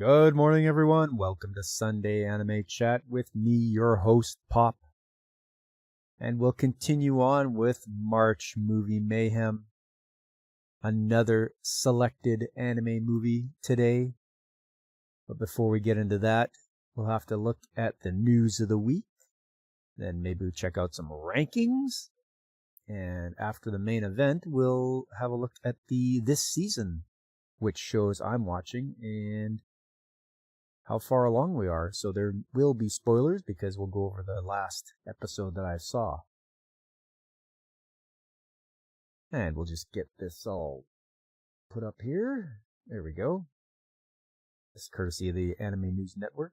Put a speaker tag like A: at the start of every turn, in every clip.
A: Good morning, everyone. Welcome to Sunday Anime Chat with me, your host, Pop. And we'll continue on with March Movie Mayhem. Another selected anime movie today. But before we get into that, we'll have to look at the news of the week. Then maybe we'll check out some rankings. And after the main event, we'll have a look at this season, which shows I'm watching, and how far along we are. So there will be spoilers because we'll go over the last episode that I saw. And we'll just get this all put up here. There we go. This is courtesy of the Anime News Network.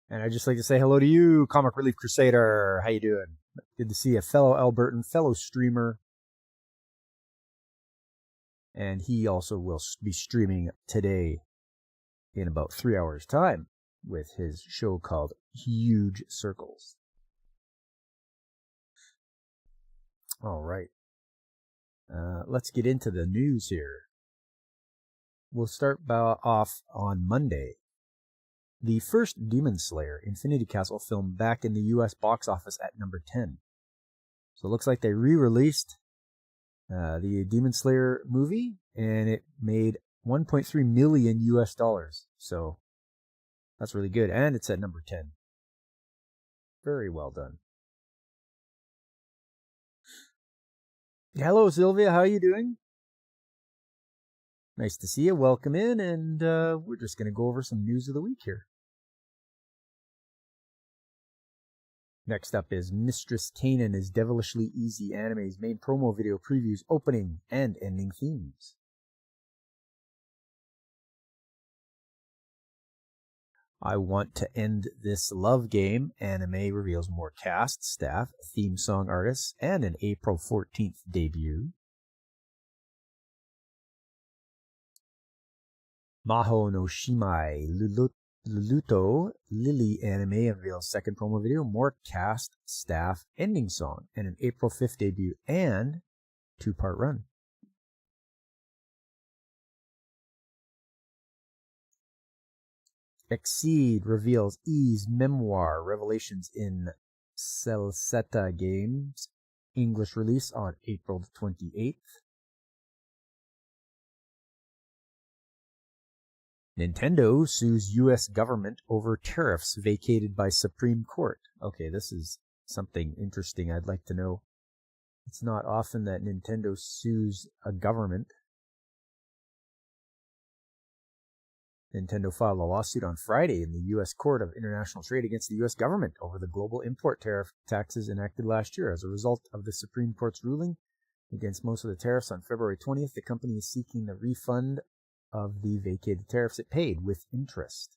A: And I'd just like to say hello to you, Comic Relief Crusader. How you doing? Good to see a fellow Albertan, fellow streamer. And he also will be streaming today in about 3 hours' time with his show called Huge Circles. All right. Let's get into the news here. We'll start off on Monday. The first Demon Slayer Infinity Castle film back in the US box office at number 10. So it looks like they re-released the Demon Slayer movie, and it made $1.3 million US dollars. So that's really good. And it's at number 10. Very well done. Hello, Sylvia. How are you doing? Nice to see you. Welcome in. And we're just going to go over some news of the week here. Next up is Mistress Kanan is Devilishly Easy Anime's main promo video previews opening and ending themes. I Want to End This Love Game anime reveals more cast, staff, theme song artists, and an April 14th debut. Maho no Shimai Luluto Lily anime unveils second promo video, more cast, staff, ending song, and an April 5th debut and 2-part run. Exceed reveals E's memoir Revelations in Celceta Games English release on April 28th. Nintendo sues U.S. government over tariffs vacated by Supreme Court. Okay, this is something interesting I'd like to know. It's not often that Nintendo sues a government. Nintendo filed a lawsuit on Friday in the U.S. Court of International Trade against the U.S. government over the global import tariff taxes enacted last year. As a result of the Supreme Court's ruling against most of the tariffs on February 20th, the company is seeking the refund of the vacated tariffs it paid with interest.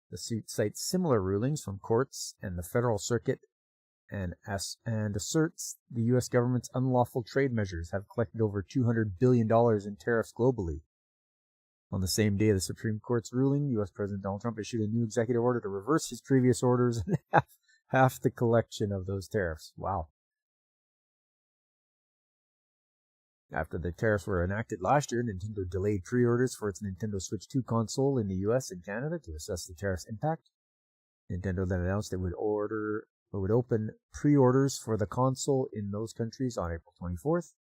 A: The suit cites similar rulings from courts and the Federal Circuit and asserts the U.S. government's unlawful trade measures have collected over $200 billion in tariffs globally. On the same day of the Supreme Court's ruling, U.S. President Donald Trump issued a new executive order to reverse his previous orders and half the collection of those tariffs. Wow. After the tariffs were enacted last year, Nintendo delayed pre-orders for its Nintendo Switch 2 console in the U.S. and Canada to assess the tariff's impact. Nintendo then announced it would open pre-orders for the console in those countries on April 24th.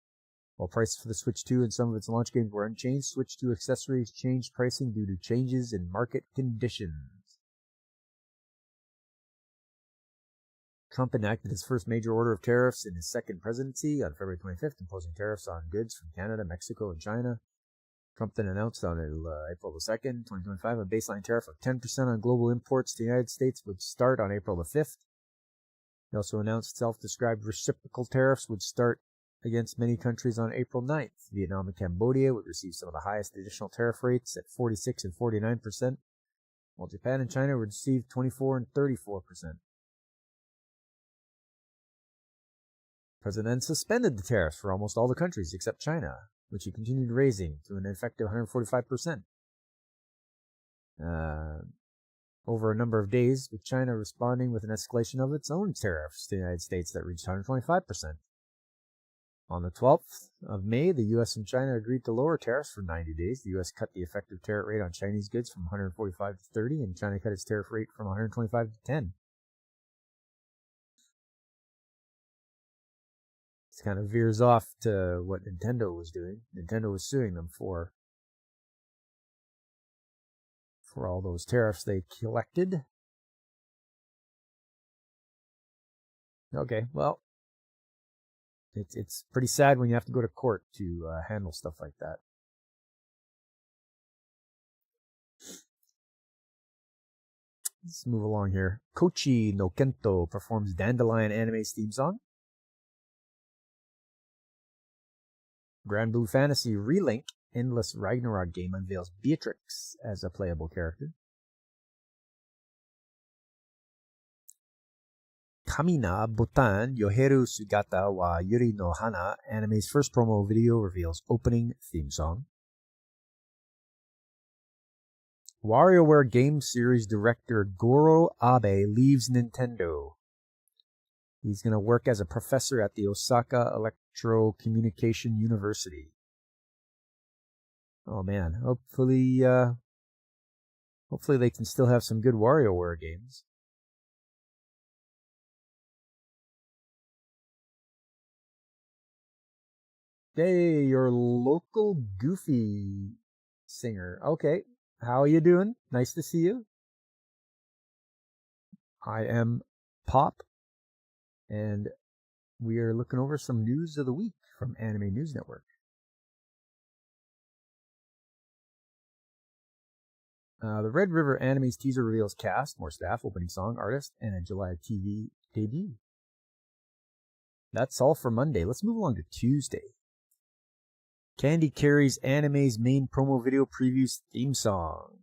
A: While prices for the Switch 2 and some of its launch games were unchanged, Switch 2 accessories changed pricing due to changes in market conditions. Trump enacted his first major order of tariffs in his second presidency on February 25th, imposing tariffs on goods from Canada, Mexico, and China. Trump then announced on April 2nd, 2025, a baseline tariff of 10% on global imports to the United States would start on April the 5th. He also announced self-described reciprocal tariffs would start against many countries on April 9th. Vietnam and Cambodia would receive some of the highest additional tariff rates at 46 and 49%, while Japan and China would receive 24 and 34%. The president then suspended the tariffs for almost all the countries except China, which he continued raising to an effective 145%. Over a number of days, with China responding with an escalation of its own tariffs to the United States that reached 125%. On the 12th of May, the U.S. and China agreed to lower tariffs for 90 days. The U.S. cut the effective tariff rate on Chinese goods from 145 to 30, and China cut its tariff rate from 125 to 10. This kind of veers off to what Nintendo was doing. Nintendo was suing them for all those tariffs they collected. Okay, well, it's pretty sad when you have to go to court to handle stuff like that. Let's move along here. Kochi no Kento performs Dandelion Anime's theme song. Grand Blue Fantasy Relink Endless Ragnarok game unveils Beatrix as a playable character. Kamina Botan Yoheru Sugata wa Yuri no Hana anime's first promo video reveals opening theme song. WarioWare game series director Goro Abe leaves Nintendo. He's going to work as a professor at the Osaka Electrocommunication University. Oh man, hopefully they can still have some good WarioWare games. Hey, your local Goofy singer. Okay, how are you doing? Nice to see you. I am Pop, and we are looking over some news of the week from Anime News Network. The Red River Anime's teaser reveals cast, more staff, opening song, artist, and a July TV debut. That's all for Monday. Let's move along to Tuesday. Candy Carey's Anime's main promo video previews theme song.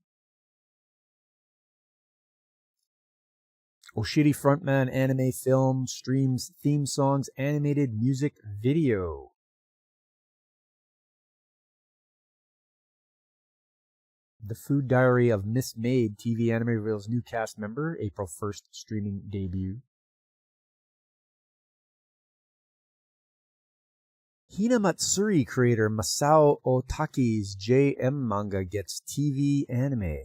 A: Oshiri frontman anime film streams theme songs animated music video. The Food Diary of Miss Maid TV anime reveals new cast member, April 1st streaming debut. Hinamatsuri creator Masao Otaki's JM manga gets TV anime.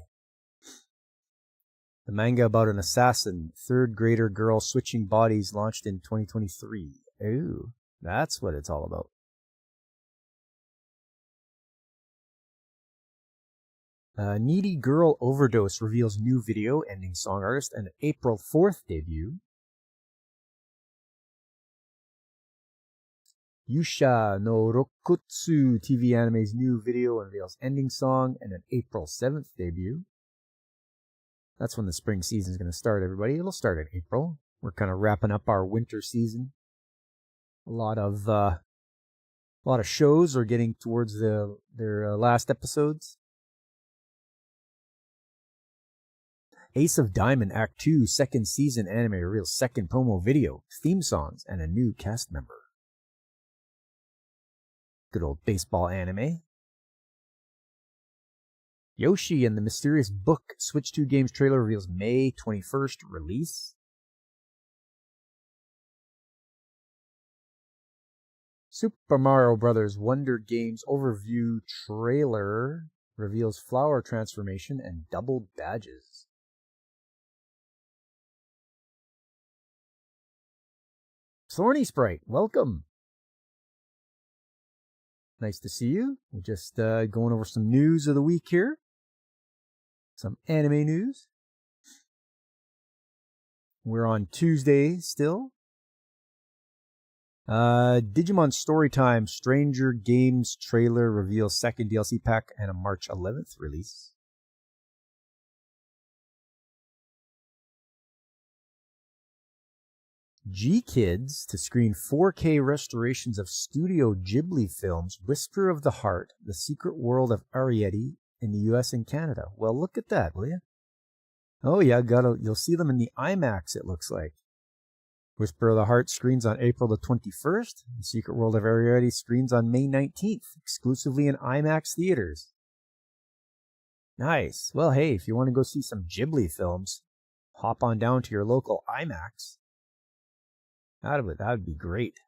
A: The manga about an assassin, third grader girl switching bodies launched in 2023. Ooh, that's what it's all about. Needy Girl Overdose reveals new video, ending song artist, and an April 4th debut. Yusha no Rokutsu TV anime's new video unveils ending song and an April 7th debut. That's when the spring season is going to start, everybody. It'll start in April. We're kind of wrapping up our winter season. A lot of shows are getting towards their last episodes. Ace of Diamond Act 2 second season anime reveals second promo video, theme songs, and a new cast member. Good old baseball anime. Yoshi and the Mysterious Book Switch 2 Games trailer reveals May 21st release. Super Mario Bros. Wonder Games overview trailer reveals flower transformation and double badges. Thorny Sprite, welcome. Nice to see you. We're just going over some news of the week here. Some anime news. We're on Tuesday still. Digimon Storytime Stranger Games trailer reveals second DLC pack and a March 11th release. G-Kids to screen 4K restorations of Studio Ghibli films Whisper of the Heart, The Secret World of Arrietty in the US and Canada. Well, look at that, will you? Oh yeah, you'll see them in the IMAX, it looks like. Whisper of the Heart screens on April the 21st. The Secret World of Arrietty screens on May 19th, exclusively in IMAX theaters. Nice. Well, hey, if you want to go see some Ghibli films, hop on down to your local IMAX. That would be great.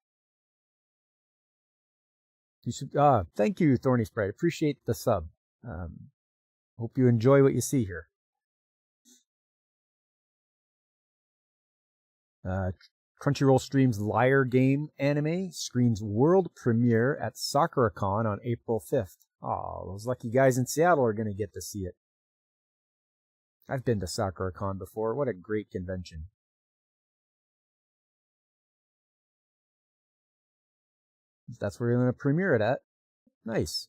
A: Thank you, Thorny Sprite. Appreciate the sub. Hope you enjoy what you see here. Crunchyroll streams Liar Game anime, screens world premiere at SakuraCon on April 5th. Oh, those lucky guys in Seattle are going to get to see it. I've been to SakuraCon before. What a great convention. That's where you're going to premiere it at. Nice.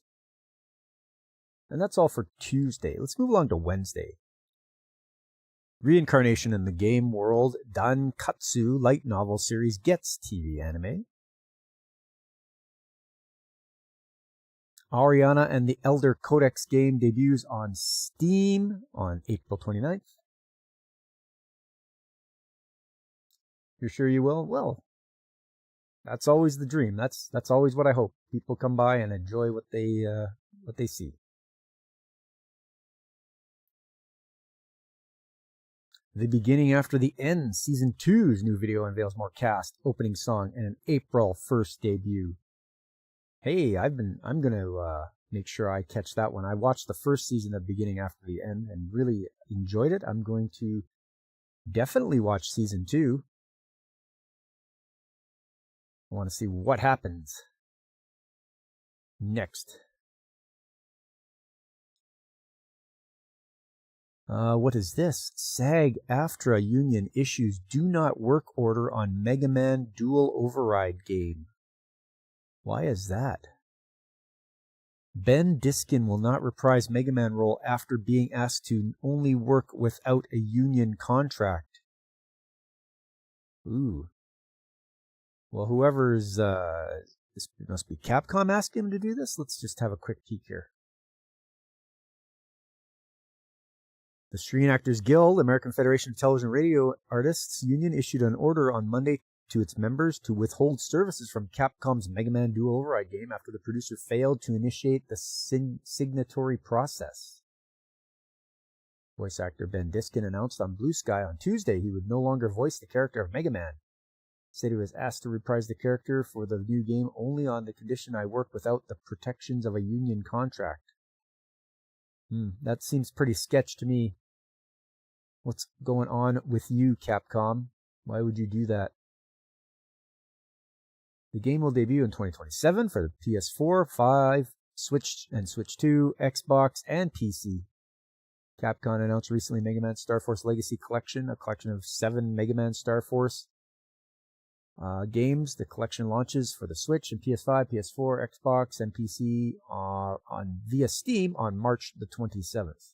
A: And that's all for Tuesday. Let's move along to Wednesday. Reincarnation in the Game World Dankatsu light novel series gets TV anime. Ariana and the Elder Codex game debuts on Steam on April 29th. You're sure you will? Well, that's always the dream. That's always what I hope. People come by and enjoy what they see. The Beginning After the End Season 2's new video unveils more cast, opening song, and an April 1st debut. Hey, I'm gonna make sure I catch that one. I watched the first season of Beginning After the End and really enjoyed it. I'm going to definitely watch Season 2. I want to see what happens next. What is this? SAG-AFTRA union issues do not work order on Mega Man Dual Override game. Why is that? Ben Diskin will not reprise Mega Man role after being asked to only work without a union contract. Ooh. Well, whoever's, this must be Capcom asking him to do this. Let's just have a quick peek here. The Screen Actors Guild, American Federation of Television and Radio Artists Union, issued an order on Monday to its members to withhold services from Capcom's Mega Man Dual Override game after the producer failed to initiate the signatory process. Voice actor Ben Diskin announced on Blue Sky on Tuesday he would no longer voice the character of Mega Man. He said he was asked to reprise the character for the new game only on the condition I work without the protections of a union contract. That seems pretty sketch to me. What's going on with you, Capcom? Why would you do that? The game will debut in 2027 for the PS4, 5, Switch and Switch 2, Xbox, and PC. Capcom announced recently Mega Man Star Force Legacy Collection, a collection of 7 Mega Man Star Force games. The collection launches for the Switch and PS5, PS4, Xbox, and PC via Steam on March the 27th.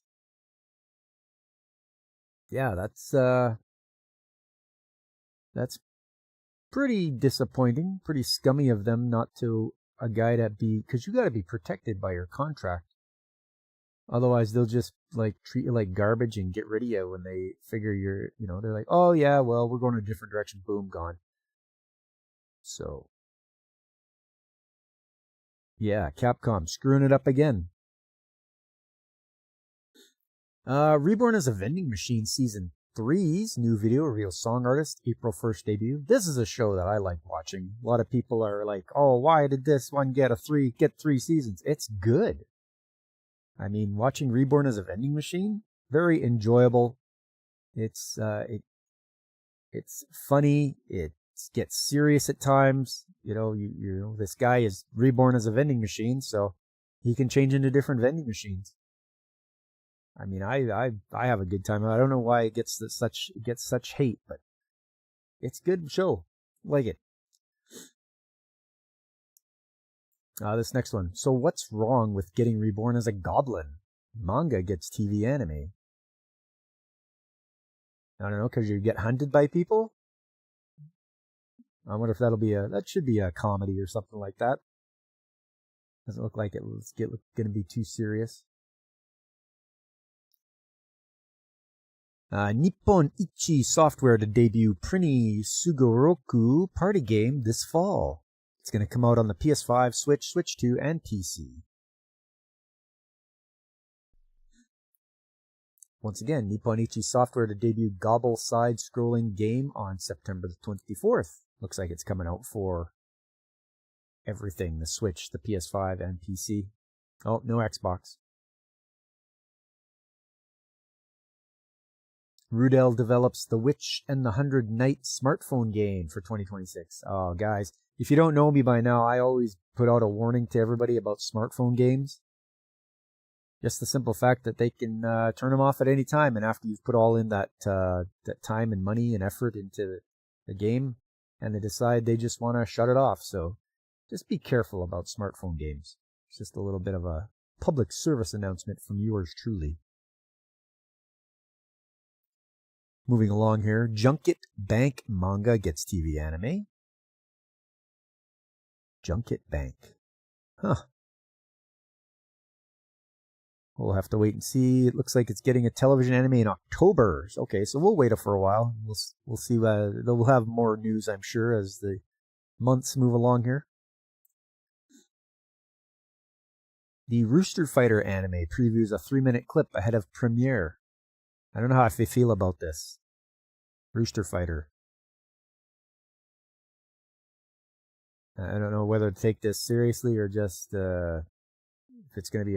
A: Yeah, that's pretty disappointing, pretty scummy of them not to a guy to be, because you got to be protected by your contract. Otherwise, they'll just like treat you like garbage and get rid of you when they figure you're, they're like, oh yeah, well, we're going in a different direction. Boom, gone. So, yeah, Capcom screwing it up again. Reborn as a Vending Machine Season 3's new video reveals song artist April 1st debut. This is a show that I like watching. A lot of people are like, oh, why did this one get 3 seasons? It's good. I mean, watching Reborn as a Vending Machine, very enjoyable. It's funny. It gets serious at times. This guy is reborn as a vending machine, so he can change into different vending machines. I mean, I have a good time. I don't know why it gets such hate, but it's a good show. Like it. This next one. So what's wrong with getting reborn as a goblin? Manga gets TV anime. I don't know, because you get hunted by people? I wonder if that should be a comedy or something like that. Doesn't look like it's going to be too serious. Nippon Ichi Software to debut Prinny Sugoroku party game this fall. It's going to come out on the PS5, Switch, Switch 2, and PC. Once again, Nippon Ichi Software to debut Gobble side-scrolling game on September the 24th. Looks like it's coming out for everything, the Switch, the PS5, and PC. Oh, no Xbox. Rudell develops The Witch and the 100 Night smartphone game for 2026. Oh, guys, if you don't know me by now, I always put out a warning to everybody about smartphone games. Just the simple fact that they can turn them off at any time, and after you've put all in that time and money and effort into the game, and they decide they just want to shut it off. So just be careful about smartphone games. It's just a little bit of a public service announcement from yours truly. Moving along here, Junket Bank manga gets TV anime. Junket Bank. Huh. We'll have to wait and see. It looks like it's getting a television anime in October. Okay, so we'll wait for a while. We'll see. They'll have more news, I'm sure, as the months move along here. The Rooster Fighter anime previews a 3-minute clip ahead of premiere. I don't know how I feel about this. Rooster Fighter. I don't know whether to take this seriously or just if it's going to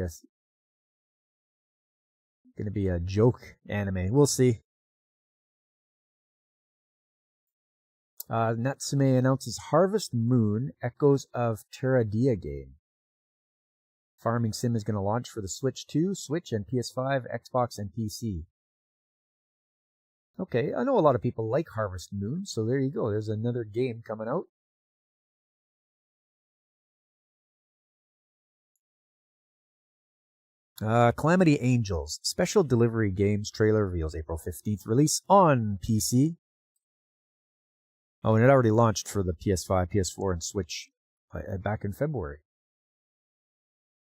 A: be a joke anime. We'll see. Natsume announces Harvest Moon Echoes of Terradia game. Farming sim is going to launch for the Switch 2, Switch, and PS5, Xbox, and PC. Okay, I know a lot of people like Harvest Moon, so there you go. There's another game coming out. Calamity Angels Special Delivery Games trailer reveals April 15th release on PC. Oh, and it already launched for the PS5, PS4, and Switch back in February.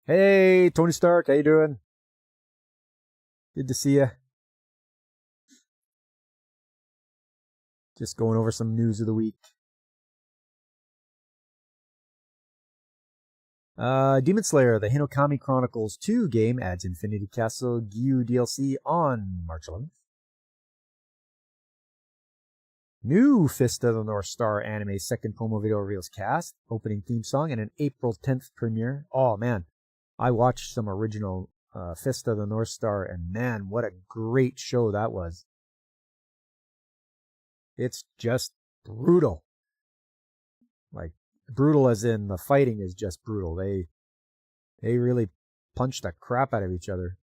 A: Hey, Tony Stark, how you doing? Good to see you. Just going over some news of the week. Demon Slayer, the Hinokami Chronicles 2 game adds Infinity Castle Gyu DLC on March 11th. New Fist of the North Star anime second promo video reveals cast, opening theme song, and an April 10th premiere. Oh man, I watched some original Fist of the North Star, and man, what a great show that was. It's just brutal. Like, brutal as in the fighting is just brutal. They really punch the crap out of each other.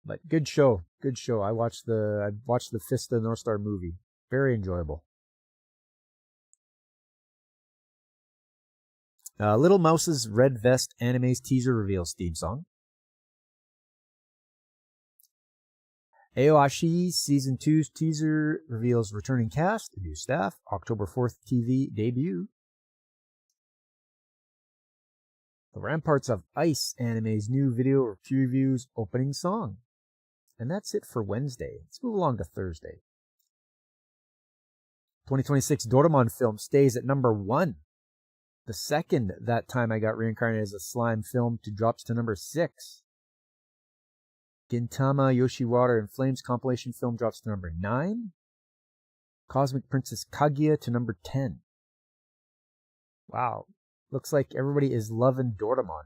A: But good show. Good show. I watched the Fist of the North Star movie. Very enjoyable. Little Mouse's Red Vest anime's teaser reveals theme song. Aoashi Season 2's teaser reveals returning cast, new staff, October 4th TV debut. The Ramparts of Ice anime's new video previews opening song. And that's it for Wednesday. Let's move along to Thursday. 2026 Doraemon film stays at number 1. The second That Time I Got Reincarnated as a Slime film drops to number 6. Gintama Yoshiwara in Flames compilation film drops to number 9. Cosmic Princess Kaguya to number 10. Wow. Looks like everybody is loving Doraemon.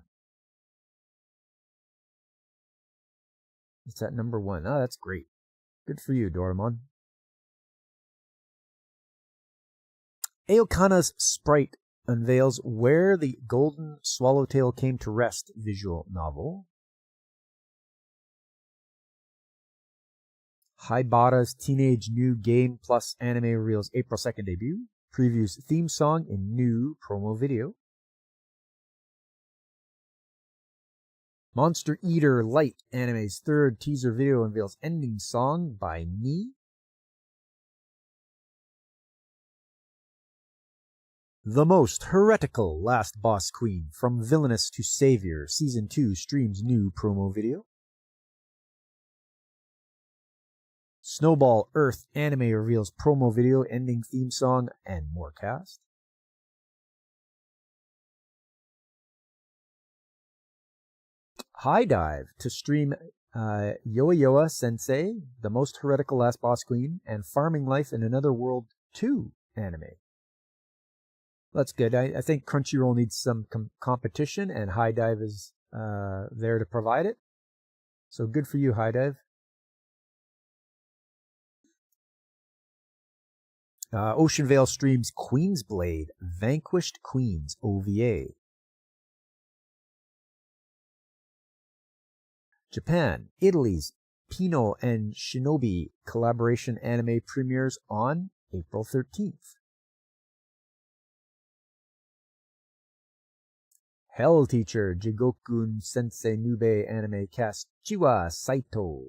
A: It's at number 1. Oh, that's great. Good for you, Doraemon. Aokana's Sprite unveils Where the Golden Swallowtail Came to Rest visual novel. Haibara's Teenage New Game Plus anime reveals April 2nd debut. Previews theme song in new promo video. Monster Eater Light anime's third teaser video unveils ending song by Me. The Most Heretical Last Boss Queen from Villainous to Savior Season 2 streams new promo video. Snowball Earth anime reveals promo video, ending theme song, and more cast. High Dive to stream Yoa Yoa Sensei, The Most Heretical Last Boss Queen, and Farming Life in Another World 2 anime. That's good. I think Crunchyroll needs some competition, and HIDIVE is there to provide it. So good for you, HIDIVE. Ocean Vale streams Queen's Blade, Vanquished Queens OVA. Japan, Italy's Pino and Shinobi collaboration anime premieres on April 13th. Hell Teacher, Jigoku Sensei Nube anime cast Chiwa Saito.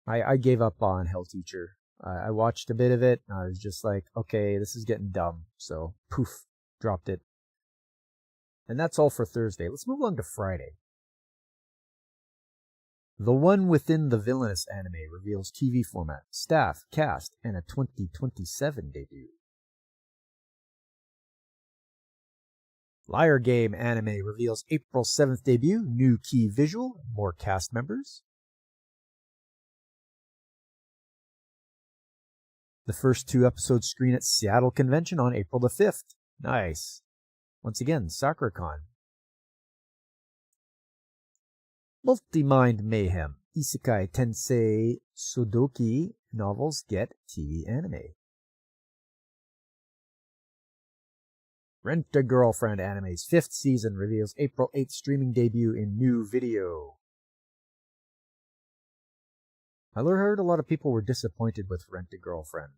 A: I gave up on Hell Teacher. I watched a bit of it, and I was just like, okay, this is getting dumb. So, poof, dropped it. And that's all for Thursday. Let's move on to Friday. The One Within the Villainous anime reveals TV format, staff, cast, and a 2027 debut. Liar Game anime reveals April 7th debut, new key visual, more cast members. The first 2 episodes screen at Seattle Convention on April the 5th. Nice. Once again, SakuraCon. Multi-Mind Mayhem, Isekai Tensei Sodoki novels get TV anime. Rent-A-Girlfriend anime's 5th season reveals April 8th streaming debut in new video. I heard a lot of people were disappointed with Rent-A-Girlfriend.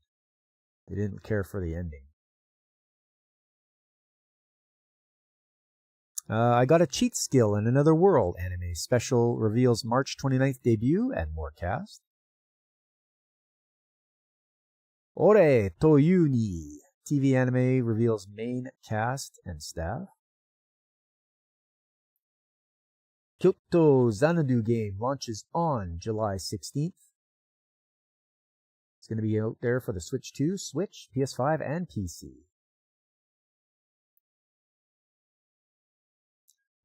A: They didn't care for the ending. I Got a Cheat Skill in Another World anime special reveals March 29th debut and more cast. Ore to Yuni TV anime reveals main cast and staff. Kyoto Xanadu game launches on July 16th. It's going to be out there for the Switch 2, Switch, PS5, and PC.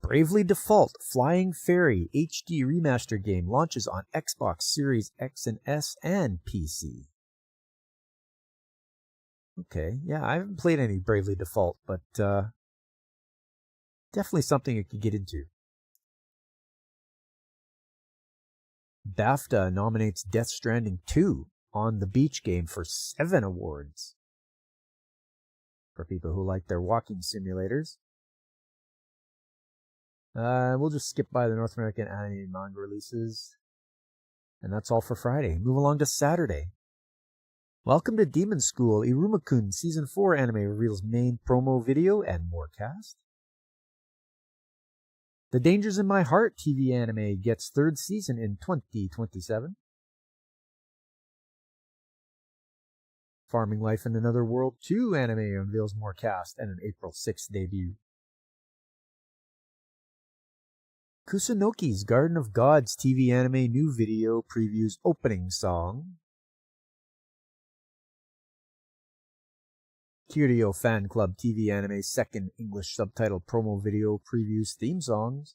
A: Bravely Default Flying Fairy HD Remaster game launches on Xbox Series X and S and PC. Okay, yeah, I haven't played any Bravely Default, but definitely something you could get into. BAFTA nominates Death Stranding 2 on the Beach game for 7 awards. For people who like their walking simulators. We'll just skip by the North American anime and manga releases. And that's all for Friday. Move along to Saturday. Welcome to Demon School. Iruma-kun Season 4 anime reveals main promo video and more cast. The Dangers in My Heart TV anime gets 3rd season in 2027. Farming Life in Another World 2 anime unveils more cast and an April 6th debut. Kusunoki's Garden of Gods TV anime new video previews opening song. Kiryu Fan Club TV anime second English subtitle promo video previews theme songs.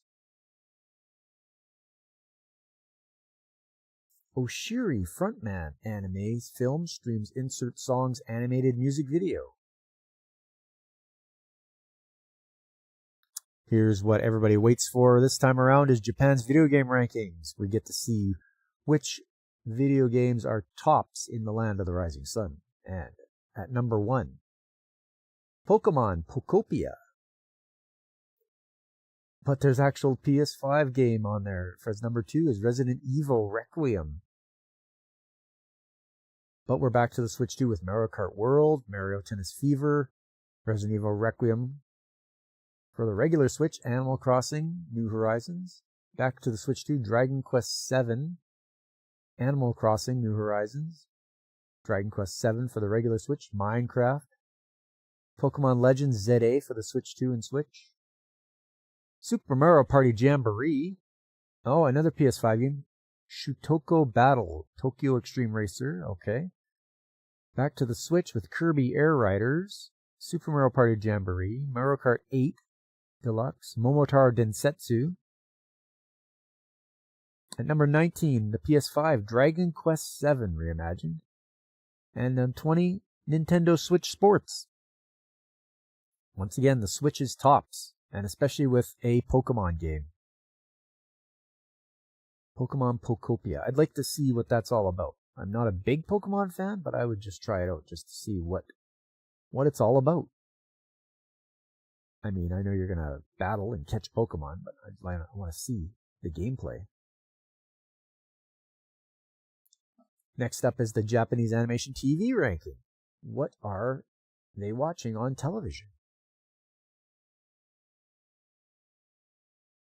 A: Oshiri Frontman anime film streams insert songs animated music video. Here's what everybody waits for this time around is Japan's video game rankings. We get to see which video games are tops in the land of the rising sun. And at number 1, Pokemon Pokopia. But there's actual PS5 game on there. For number 2 is Resident Evil Requiem. But we're back to the Switch 2 with Mario Kart World, Mario Tennis Fever, Resident Evil Requiem. For the regular Switch, Animal Crossing, New Horizons. Back to the Switch 2, Dragon Quest VII, Animal Crossing, New Horizons. Dragon Quest VII for the regular Switch, Minecraft. Pokemon Legends ZA for the Switch 2 and Switch. Super Mario Party Jamboree. Oh, another PS5 game. Shutoko Battle, Tokyo Extreme Racer. Okay. Back to the Switch with Kirby Air Riders, Super Mario Party Jamboree, Mario Kart 8 Deluxe, Momotaro Densetsu. At number 19, the PS5, Dragon Quest VII Reimagined. And then 20, Nintendo Switch Sports. Once again, the Switch is tops, and especially with a Pokemon game. Pokemon Pokopia. I'd like to see what that's all about. I'm not a big Pokemon fan, but I would just try it out just to see what it's all about. I mean, I know you're going to battle and catch Pokemon, but I want to see the gameplay. Next up is the Japanese Animation TV ranking. What are they watching on television?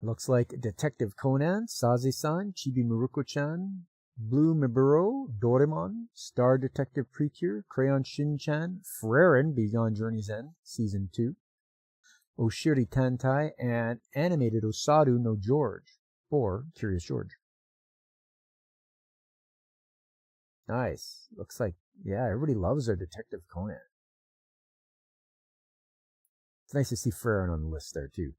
A: Looks like Detective Conan, Saze-san, Chibi Maruko-chan, Blue Miburo, Doraemon, Star Detective Precure, Crayon Shin-chan, Frieren, Beyond Journey's End, Season 2, Oshiri Tantai, and Animated Osaru no George, or Curious George. Nice. Looks like, yeah, everybody loves their Detective Conan. It's nice to see Frieren on the list there, too.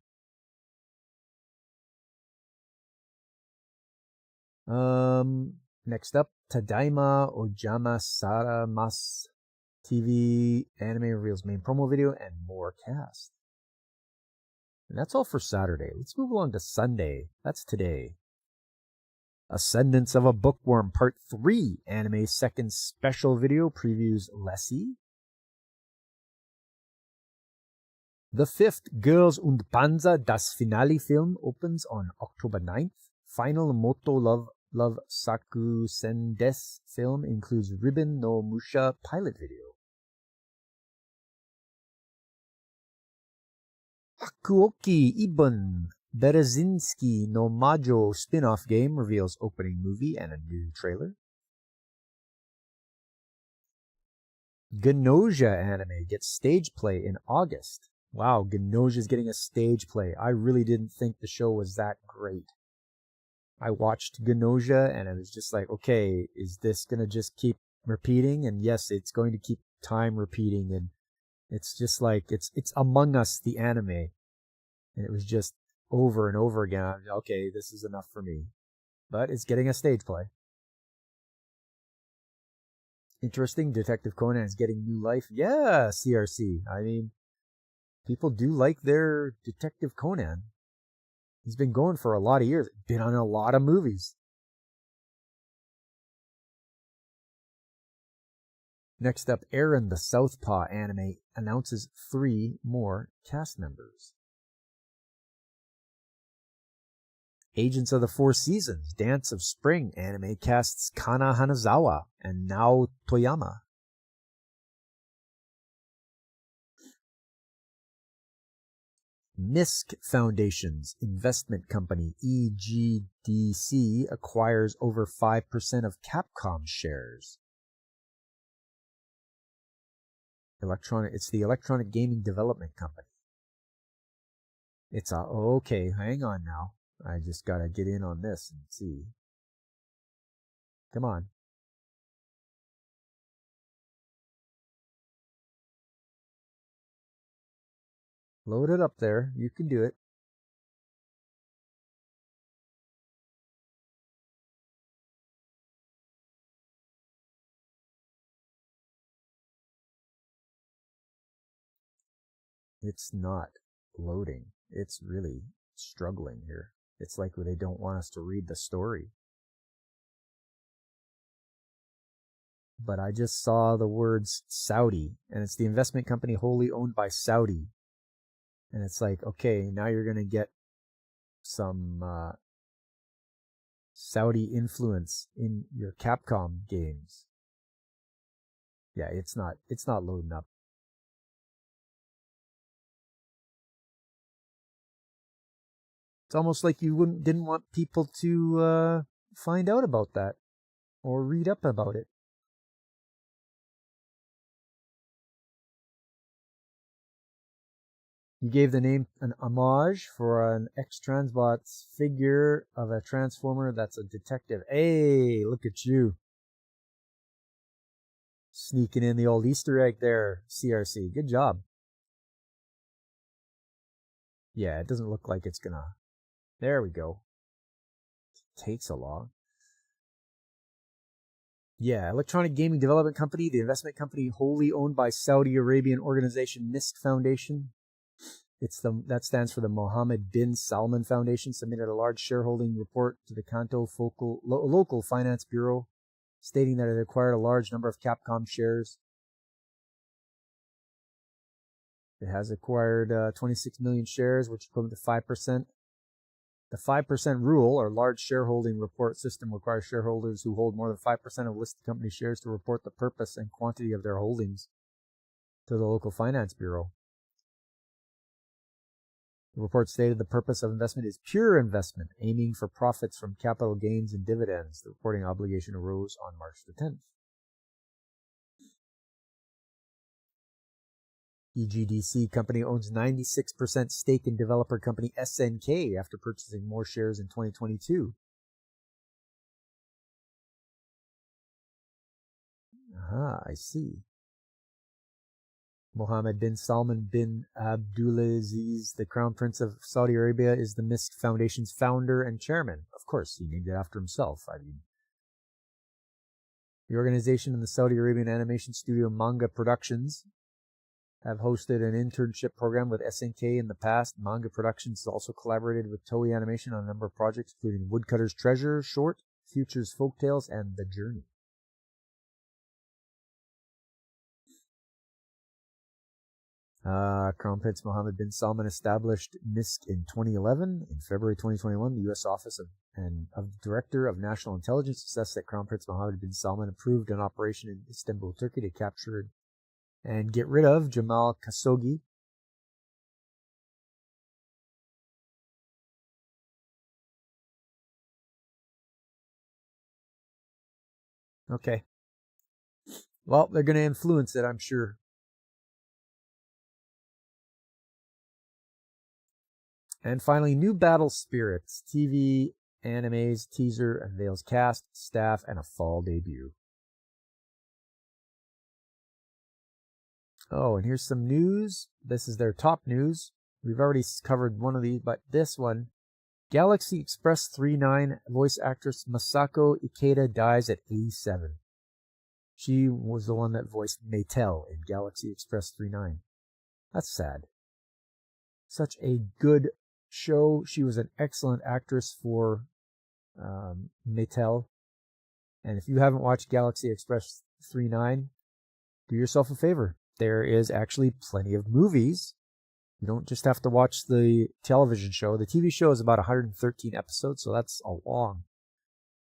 A: Next up, Tadaima Ojama Saramas TV anime reveals main promo video and more cast. And that's all for Saturday. Let's move along to Sunday. That's today. Ascendance of a Bookworm Part 3 anime second special video previews Lessie. The fifth Girls und Panzer Das Finale film opens on October 9th. Final Moto Love Saku Sendes film includes Ribbon no Musha pilot video. Hakuoki Ibon Berezinski no Majo spin-off game reveals opening movie and a new trailer. Genosha anime gets stage play in August. Wow, Genosha's getting a stage play. I really didn't think the show was that great. I watched Genosha and I was just like, okay, is this going to just keep repeating? And yes, it's going to keep time repeating. And it's just like, it's Among Us, the anime. And it was just over and over again. Okay, this is enough for me. But it's getting a stage play. Interesting, Detective Conan is getting new life. Yeah, CRC. I mean, people do like their Detective Conan. He's been going for a lot of years. Been on a lot of movies. Next up, Aaron the Southpaw anime announces 3 more cast members. Agents of the Four Seasons, Dance of Spring anime casts Kana Hanazawa and Nao Toyama. MISC Foundation's investment company EGDC acquires over 5% of Capcom shares. It's the Electronic Gaming Development Company. Okay, hang on now. I just gotta get in on this and see. Come on. Load it up there. You can do it. It's not loading. It's really struggling here. It's like they don't want us to read the story. But I just saw the words Saudi, and it's the investment company wholly owned by Saudi. And it's like, okay, now you're going to get some Saudi influence in your Capcom games. Yeah, it's not loading up. It's almost like you didn't want people to find out about that or read up about it. You gave the name an homage for an X-Transbot's figure of a Transformer that's a detective. Hey, look at you. Sneaking in the old Easter egg there, CRC. Good job. Yeah, it doesn't look like it's gonna... There we go. It takes a long. Yeah, electronic gaming development company, the investment company wholly owned by Saudi Arabian organization MISC Foundation. That stands for the Mohammed bin Salman Foundation, submitted a large shareholding report to the Kanto local finance bureau, stating that it acquired a large number of Capcom shares. It has acquired 26 million shares, which is equivalent to 5%. The 5% rule, or large shareholding report system, requires shareholders who hold more than 5% of listed company shares to report the purpose and quantity of their holdings to the local finance bureau. The report stated the purpose of investment is pure investment, aiming for profits from capital gains and dividends. The reporting obligation arose on March the 10th. EGDC company owns 96% stake in developer company SNK after purchasing more shares in 2022. I see. Mohammed bin Salman bin Abdulaziz, the Crown Prince of Saudi Arabia, is the MISC Foundation's founder and chairman. Of course, he named it after himself. The organization and the Saudi Arabian animation studio Manga Productions have hosted an internship program with SNK in the past. Manga Productions has also collaborated with Toei Animation on a number of projects, including Woodcutter's Treasure short, Future's Folktales, and The Journey. Crown Prince Mohammed bin Salman established MISC in 2011. In February 2021, the U.S. Office of the Director of National Intelligence assessed that Crown Prince Mohammed bin Salman approved an operation in Istanbul, Turkey to capture and get rid of Jamal Khashoggi. Okay. Well, they're going to influence it, I'm sure. And finally, New Battle Spirits TV animes teaser unveils cast, staff, and a fall debut. Oh, and here's some news. This is their top news. We've already covered one of these, but this one, Galaxy Express 39 voice actress Masako Ikeda dies at 87. She was the one that voiced Maytel in Galaxy Express 39. That's sad. Such a good show. She was an excellent actress for Maytel. And if you haven't watched Galaxy Express 39, do yourself a favor. There is actually plenty of movies. You don't just have to watch the television show. The TV show is about 113 episodes, so that's a long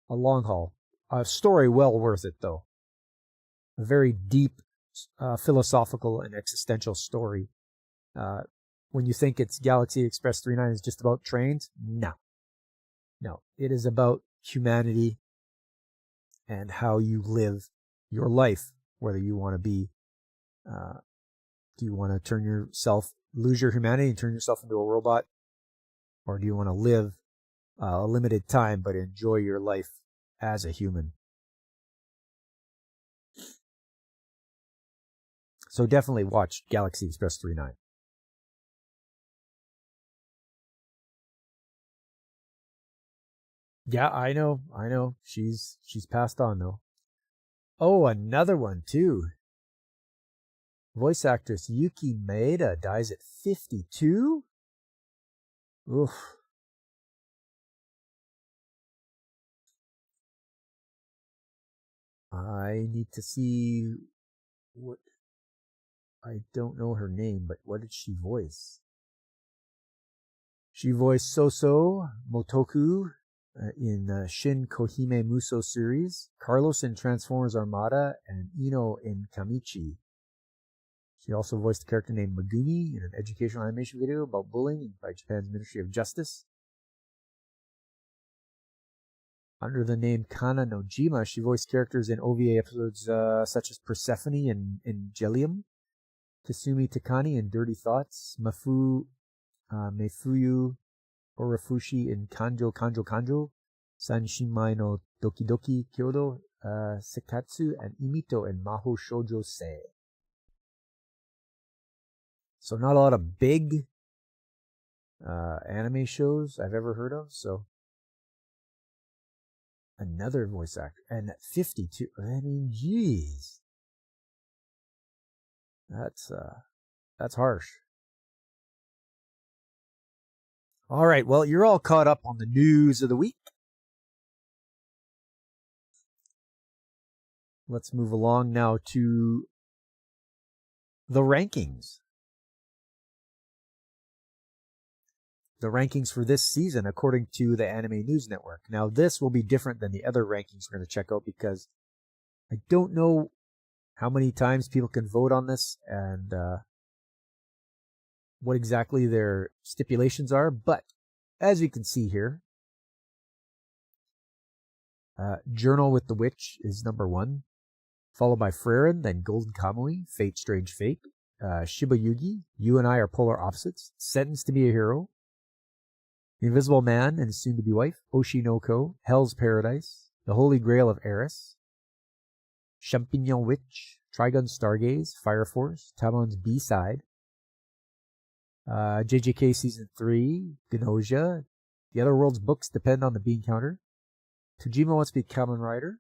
A: haul. A story well worth it, though. A very deep, philosophical and existential story. When you think it's Galaxy Express 39 is just about trains, no. It is about humanity and how you live your life, whether you want to be, do you want to lose your humanity and turn yourself into a robot? Or do you want to live a limited time but enjoy your life as a human? So definitely watch Galaxy Express 39. Yeah, I know. She's passed on, though. Oh, another one, too. Voice actress Yuki Maeda dies at 52? Oof. I need to see what... I don't know her name, but what did she voice? She voiced Soso Motoku in Shin Kohime Muso series, Carlos in Transformers Armada, and Ino in Kamichi. She also voiced a character named Megumi in an educational animation video about bullying by Japan's Ministry of Justice. Under the name Kana Nojima, she voiced characters in OVA episodes such as Persephone in Gelium, Kasumi Takani in Dirty Thoughts, Mefuyu Urafushi in Kanjo Kanjo Kanjo, Sanshimai no Doki Doki Kyodo Sekatsu, and Imito in Maho Shoujo Sei. So not a lot of big anime shows I've ever heard of, so Another voice actor. And 52. I mean, jeez. That's harsh. All right, well, you're all caught up on the news of the week. Let's move along now to the rankings. The rankings for this season, according to the Anime News Network. Now, this will be different than the other rankings we're going to check out because I don't know how many times people can vote on this and what exactly their stipulations are. But as you can see here, Journal with the Witch is number 1, followed by Frieren, then Golden Kamuy, Fate Strange Fate, Shiba Yugi, You and I Are Polar Opposites, Sentenced to Be a Hero, The Invisible Man and His Soon-to-Be Wife, Oshi no Ko, Hell's Paradise, The Holy Grail of Eris, Champignon Witch, Trigun Stargaze, Fire Force, Tamon's B-Side, JJK Season 3, Gnosia, The Other World's Books Depend on the Bean Counter, Tojima Wants to Be Kamen Rider,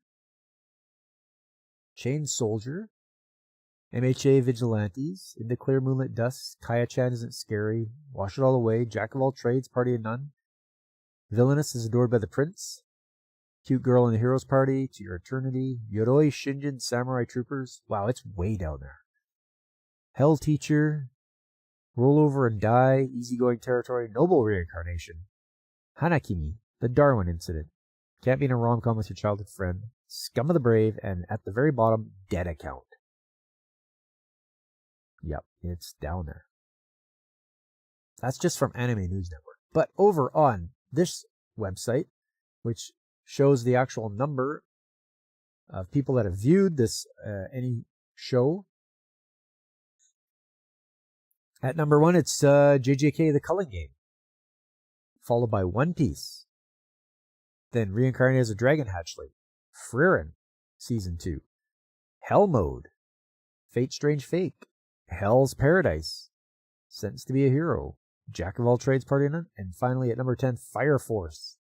A: Chain Soldier, MHA Vigilantes, In the Clear Moonlit Dusk, Kaya-chan Isn't Scary, Wash It All Away, Jack of All Trades, Party of None, Villainous is Adored by the Prince, Cute Girl in the Hero's Party, To Your Eternity, Yoroi Shinjin Samurai Troopers. Wow, it's way down there. Hell Teacher, Roll Over and Die, Easygoing Territory, Noble Reincarnation, Hanakimi, The Darwin Incident, Can't Be in a Rom-Com with Your Childhood Friend, Scum of the Brave, and at the very bottom, Dead Account. Yep, it's down there. That's just from Anime News Network. But over on this website, which shows the actual number of people that have viewed this any show, at number 1, it's JJK The Culling Game, followed by One Piece, then Reincarnated as a Dragon Hatchling, Frieren, Season 2, Hell Mode, Fate Strange Fate, Hell's Paradise, Sentenced to Be a Hero, Jack of All Trades Party None, and finally at number 10, Fire Force.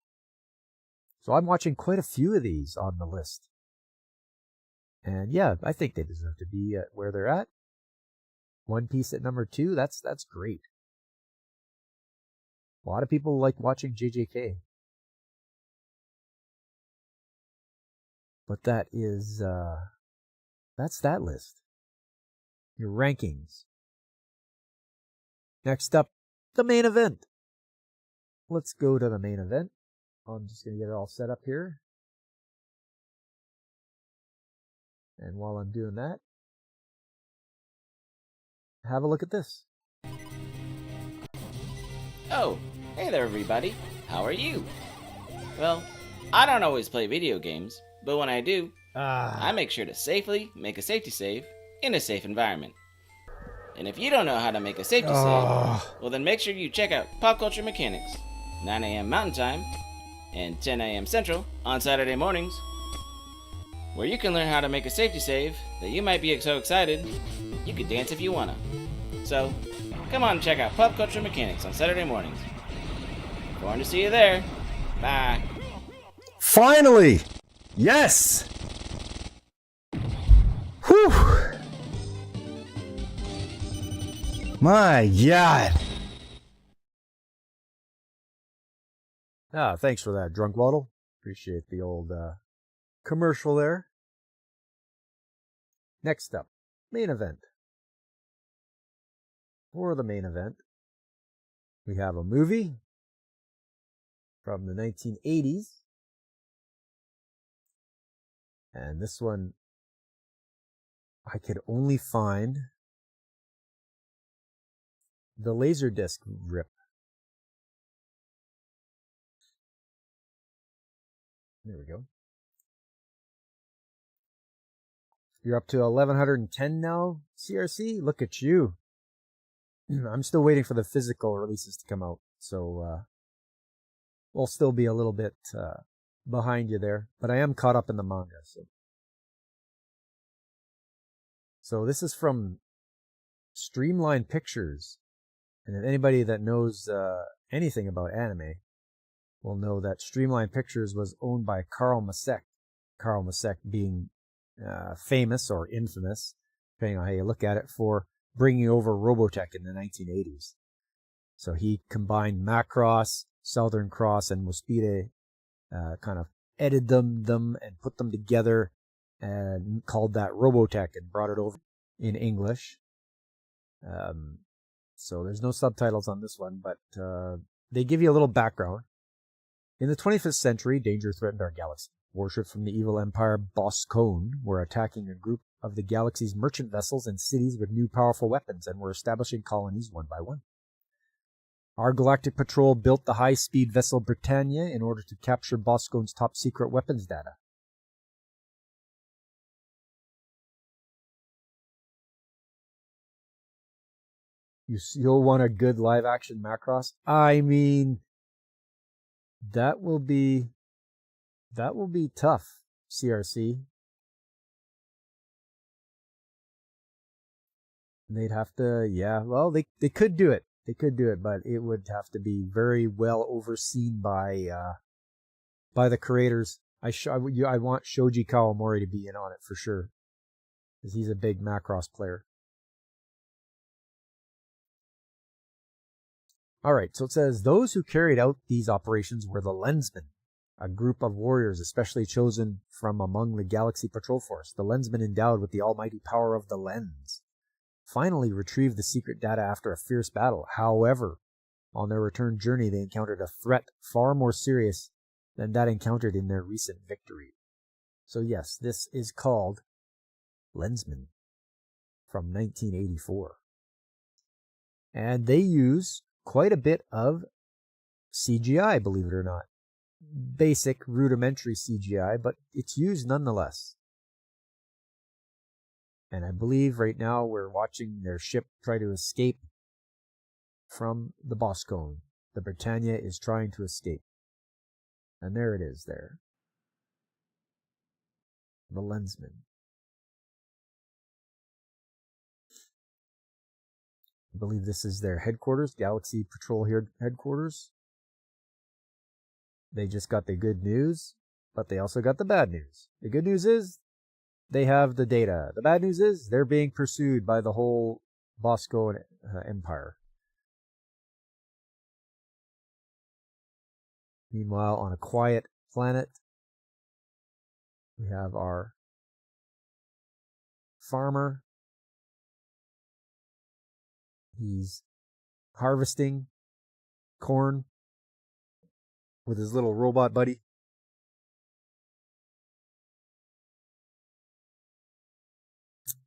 A: So I'm watching quite a few of these on the list. And yeah, I think they deserve to be at where they're at. One Piece at number 2, that's great. A lot of people like watching JJK. But that is, that's that list. Your rankings. Next up, the main event. Let's go to the main event. I'm just going to get it all set up here. And while I'm doing that, have a look at this.
B: Oh, hey there everybody. How are you? Well, I don't always play video games, but when I do, I make sure to safely make a safety save in a safe environment. And if you don't know how to make a safety save, well then make sure you check out Pop Culture Mechanics, 9 a.m. Mountain Time, and 10 a.m. Central on Saturday mornings, where you can learn how to make a safety save that you might be so excited, you could dance if you wanna. So, come on and check out Pop Culture Mechanics on Saturday mornings. Going to see you there. Bye.
C: Finally! Yes! Whew! My God!
A: Thanks for that, Drunk Waddle. Appreciate the old commercial there. Next up, main event. For the main event, we have a movie from the 1980s. And this one, I could only find the Laserdisc rip. There we go. You're up to 1110 now, CRC? Look at you. I'm still waiting for the physical releases to come out, so we'll still be a little bit behind you there, but I am caught up in the manga. So this is from Streamline Pictures, and if anybody that knows anything about anime, will know that Streamline Pictures was owned by Carl Macek. Carl Macek being famous or infamous, depending on how you look at it, for bringing over Robotech in the 1980s. So he combined Macross, Southern Cross, and Mosquito, kind of edited them and put them together and called that Robotech and brought it over in English. So there's no subtitles on this one, but they give you a little background. In the 25th century, danger threatened our galaxy. Warships from the evil empire Boscone were attacking a group of the galaxy's merchant vessels and cities with new powerful weapons and were establishing colonies one by one. Our galactic patrol built the high-speed vessel Britannia in order to capture Boscone's top-secret weapons data. You'll want a good live-action Macross? I mean, that will be tough, CRC. They'd have to, yeah, well, they could do it. They could do it, but it would have to be very well overseen by the creators. I want Shoji Kawamori to be in on it for sure, because he's a big Macross player. All right, so it says, those who carried out these operations were the Lensmen, a group of warriors especially chosen from among the Galaxy Patrol Force. The Lensmen, endowed with the almighty power of the lens, finally retrieved the secret data after a fierce battle. However, on their return journey, they encountered a threat far more serious than that encountered in their recent victory. So yes, this is called Lensmen from 1984. And they use quite a bit of CGI, believe it or not. Basic, rudimentary CGI, but it's used nonetheless. And I believe right now we're watching their ship try to escape from the Boscone. The Britannia is trying to escape. And there it is there. The Lensmen. I believe this is their headquarters, Galaxy Patrol headquarters. They just got the good news, but they also got the bad news. The good news is they have the data. The bad news is they're being pursued by the whole Bosco Empire. Meanwhile, on a quiet planet, we have our farmer. He's harvesting corn with his little robot buddy.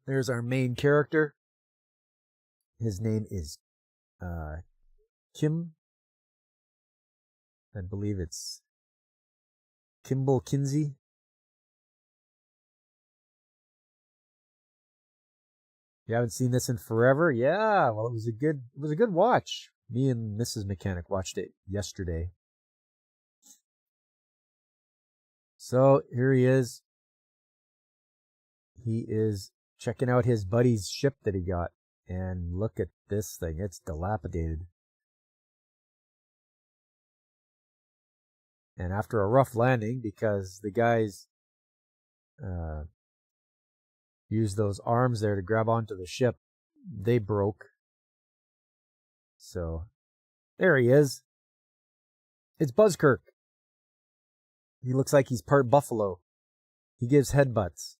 A: There's our main character. His name is Kim. I believe it's Kimball Kinsey. You haven't seen this in forever? Yeah, well, it was a good watch. Me and Mrs. Mechanic watched it yesterday. So here he is. He is checking out his buddy's ship that he got. And look at this thing. It's dilapidated. And after a rough landing, because the guys used those arms there to grab onto the ship, they broke. So there he is. It's Buzzkirk. He looks like he's part buffalo. He gives headbutts.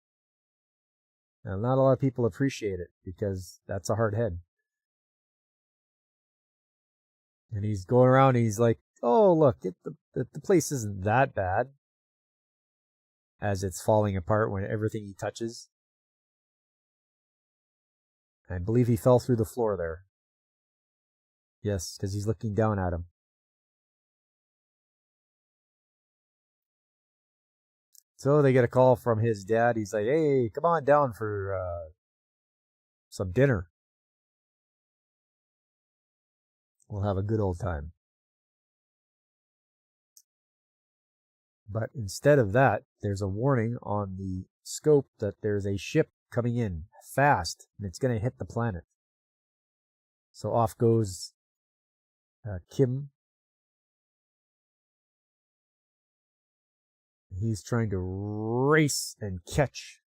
A: Now, not a lot of people appreciate it because that's a hard head. And he's going around and he's like, oh, look, the place isn't that bad. As it's falling apart when everything he touches. I believe he fell through the floor there. Yes, because he's looking down at him. So they get a call from his dad. He's like, hey, come on down for some dinner. We'll have a good old time. But instead of that, there's a warning on the scope that there's a ship coming in fast, and it's going to hit the planet. So off goes Kim He's trying to race and catch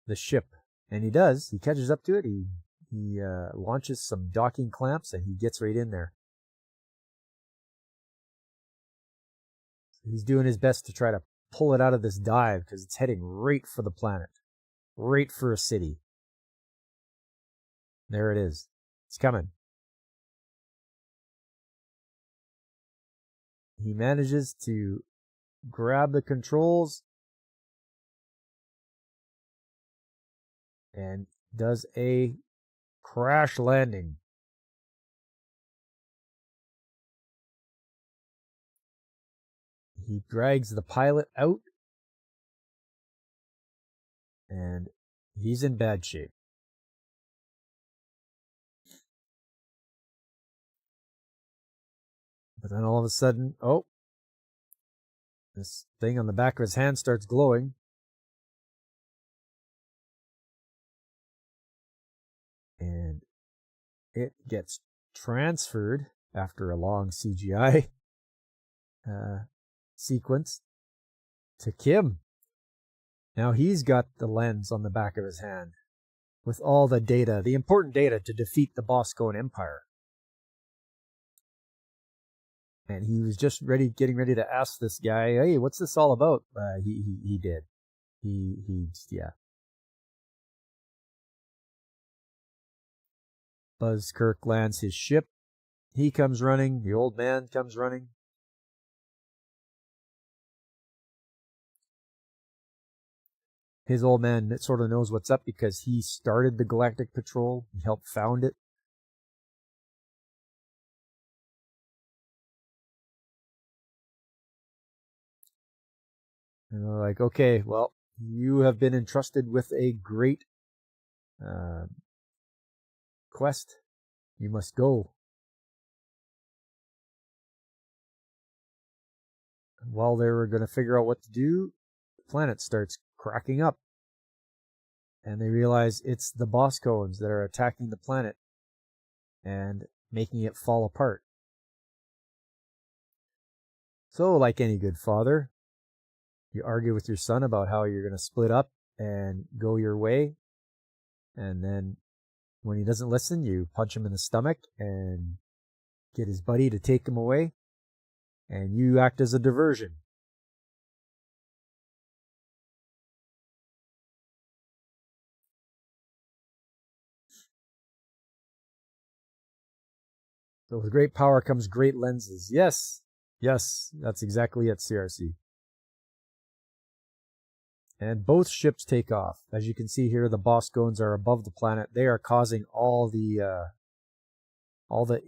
A: the ship. And he does. He catches up to it. He launches some docking clamps and he gets right in there. He's doing his best to try to pull it out of this dive because it's heading right for the planet, right for a city. There it is. It's coming. He manages to grab the controls and does a crash landing. He drags the pilot out, and he's in bad shape. But then all of a sudden, this thing on the back of his hand starts glowing. And it gets transferred after a long CGI sequence to Kim. Now he's got the lens on the back of his hand with all the data, the important data to defeat the Boscone Empire. And he was just getting ready to ask this guy, "Hey, what's this all about?" He did. Yeah. Buzzkirk lands his ship. He comes running. The old man comes running. His old man sort of knows what's up because he started the Galactic Patrol. He helped found it. And they're like, "Okay, well, you have been entrusted with a great quest. You must go." While they were going to figure out what to do, the planet starts cracking up. And they realize it's the Boscones that are attacking the planet and making it fall apart. So, like any good father, you argue with your son about how you're going to split up and go your way. And then when he doesn't listen, you punch him in the stomach and get his buddy to take him away. And you act as a diversion. So with great power comes great lenses. Yes, that's exactly it, CRC. And both ships take off. As you can see here, the Boscones are above the planet. They are causing all the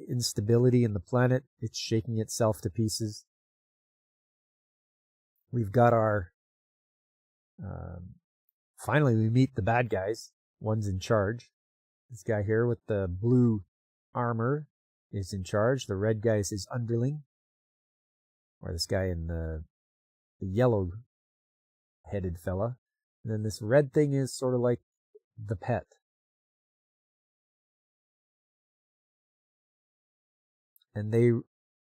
A: instability in the planet. It's shaking itself to pieces. We've got our... finally, we meet the bad guys. One's in charge. This guy here with the blue armor is in charge. The red guy is his underling. Or this guy in the yellow-headed fella. And then this red thing is sort of like the pet. And they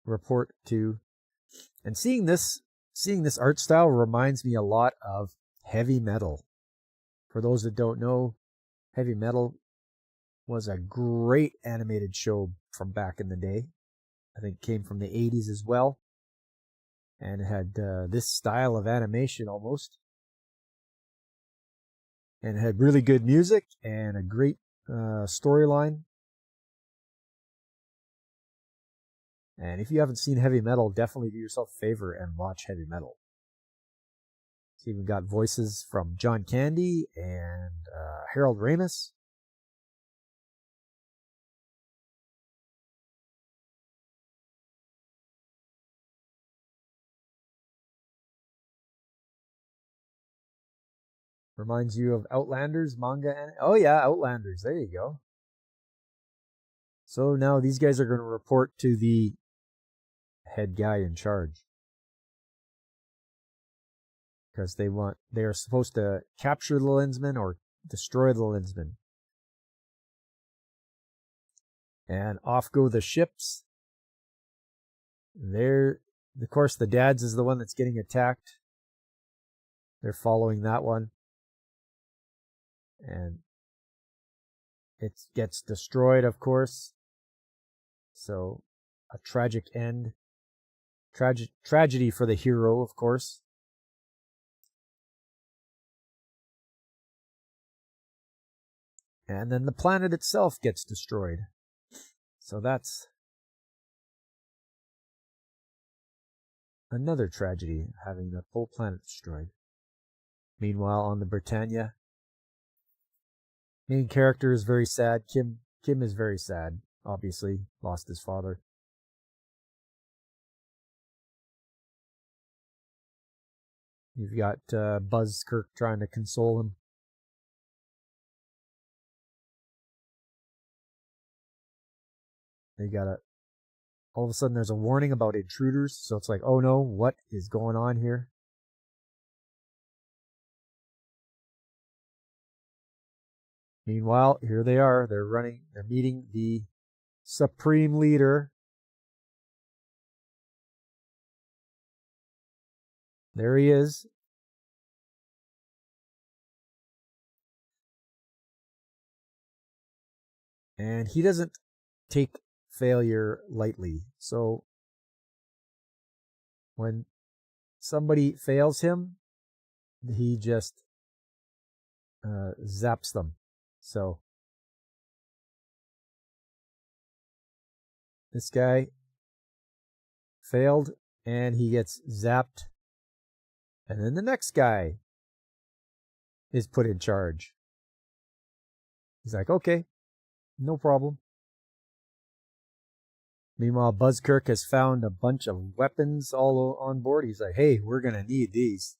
A: report to... And seeing this art style reminds me a lot of Heavy Metal. For those that don't know, Heavy Metal was a great animated show from back in the day. I think it came from the 80s as well. And it had this style of animation almost. And it had really good music and a great storyline. And if you haven't seen Heavy Metal, definitely do yourself a favor and watch Heavy Metal. So even got voices from John Candy and Harold Ramis. Reminds you of Outlanders manga. Oh yeah, Outlanders. There you go. So now these guys are going to report to the head guy in charge. Because they are supposed to capture the lensman or destroy the lensman. And off go the ships. Of course, the dad's is the one that's getting attacked. They're following that one. And it gets destroyed, of course. So, a tragic end. Tragedy for the hero, of course. And then the planet itself gets destroyed. So that's another tragedy, having the whole planet destroyed. Meanwhile, on the Britannia, main character is very sad. Kim is very sad, obviously. Lost his father. You've got Buzzkirk trying to console him. They got all of a sudden there's a warning about intruders, so it's like, oh no, what is going on here? Meanwhile, here they are. They're meeting the Supreme Leader. There he is. And he doesn't take failure lightly. So when somebody fails him, he just zaps them. So this guy failed and he gets zapped. And then the next guy is put in charge. He's like, okay, no problem. Meanwhile, Buzzkirk has found a bunch of weapons all on board. He's like, hey, we're going to need these.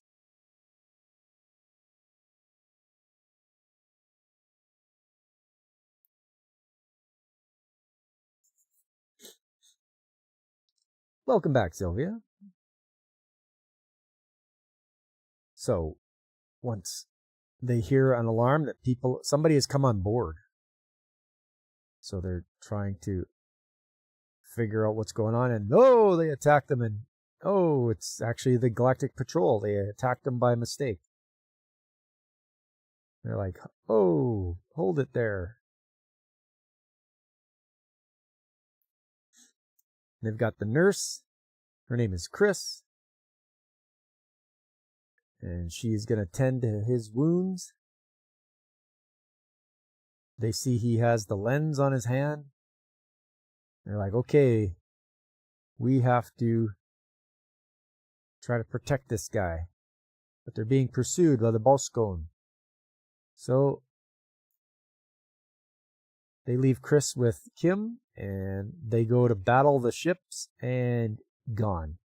A: Welcome back, Sylvia. So, once they hear an alarm that somebody has come on board. So they're trying to figure out what's going on, and they attack them, and it's actually the Galactic Patrol. They attacked them by mistake. They're like, hold it there. They've got the nurse. Her name is Chris. And she's going to tend to his wounds. They see he has the lens on his hand. They're like, okay, we have to try to protect this guy. But they're being pursued by the Boscone. So they leave Chris with Kim, and they go to battle the ships, and gone.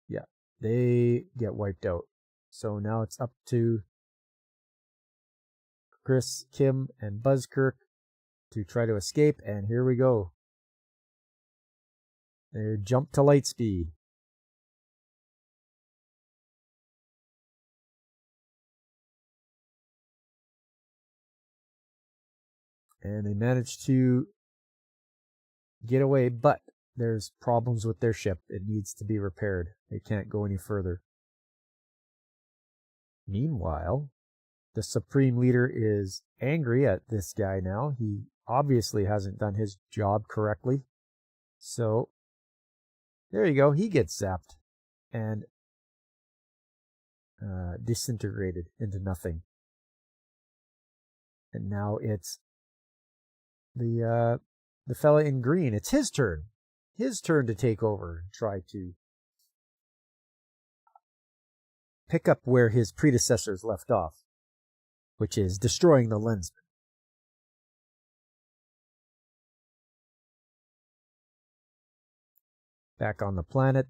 A: Yeah, they get wiped out. So now it's up to Chris, Kim, and Buzzkirk to try to escape, and here we go. They jump to light speed. And they manage to get away, but there's problems with their ship. It needs to be repaired. They can't go any further. Meanwhile, the Supreme Leader is angry at this guy now. He obviously hasn't done his job correctly. So, there you go. He gets zapped and disintegrated into nothing. And now it's the fella in green. It's his turn. His turn to take over and try to pick up where his predecessors left off, which is destroying the lensman. Back on the planet,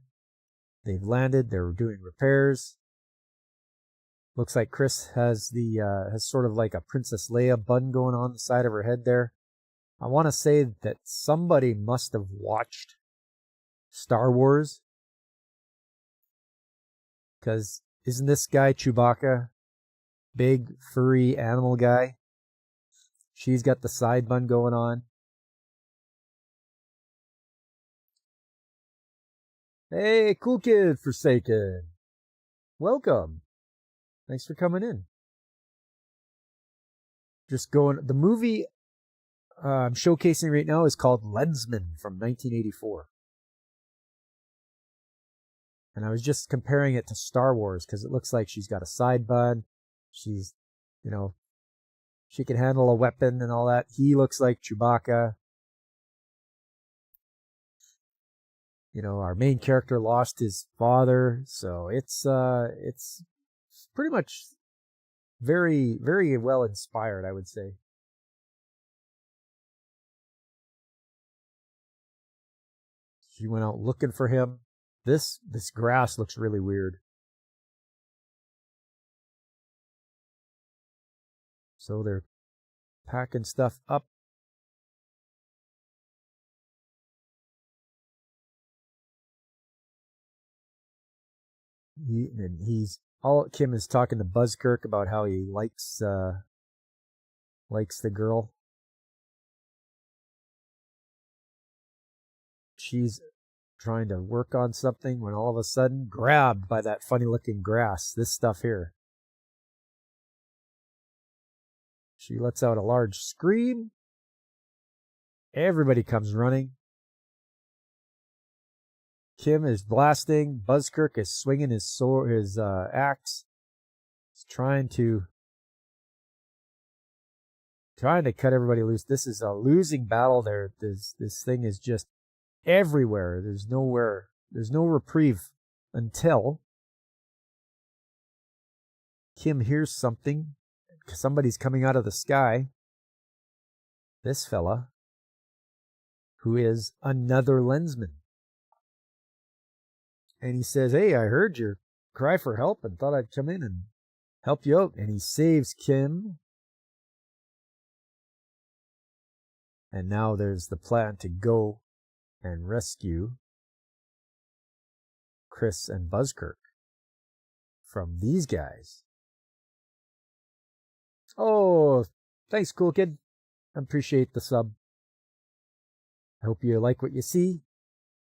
A: they've landed. They're doing repairs. Looks like Chris has has sort of like a Princess Leia bun going on the side of her head there. I want to say that somebody must have watched Star Wars, because isn't this guy Chewbacca? Big, furry animal guy. She's got the side bun going on. Hey, cool kid, Forsaken. welcome. Thanks for coming in. Just going. The movie I'm showcasing right now is called Lensman from 1984. And I was just comparing it to Star Wars because it looks like she's got a side bun. She's, you know, she can handle a weapon and all that. He looks like Chewbacca. You know, our main character lost his father, so it's pretty much very, very well inspired, I would say. She went out looking for him. This grass looks really weird. So they're packing stuff up. Kim is talking to Buzzkirk about how he likes the girl. She's trying to work on something when all of a sudden grabbed by that funny looking grass, this stuff here. She lets out a large scream. Everybody comes running. Kim is blasting. Buzzkirk is swinging his sword, his axe. He's trying to cut everybody loose. This is a losing battle. This thing is just everywhere. There's no reprieve until Kim hears something. Somebody's coming out of the sky. This fella, who is another lensman. And he says, "Hey, I heard your cry for help and thought I'd come in and help you out." And he saves Kim. And now there's the plan to go and rescue Chris and Buzzkirk from these guys. Oh, thanks, cool kid. I appreciate the sub. I hope you like what you see.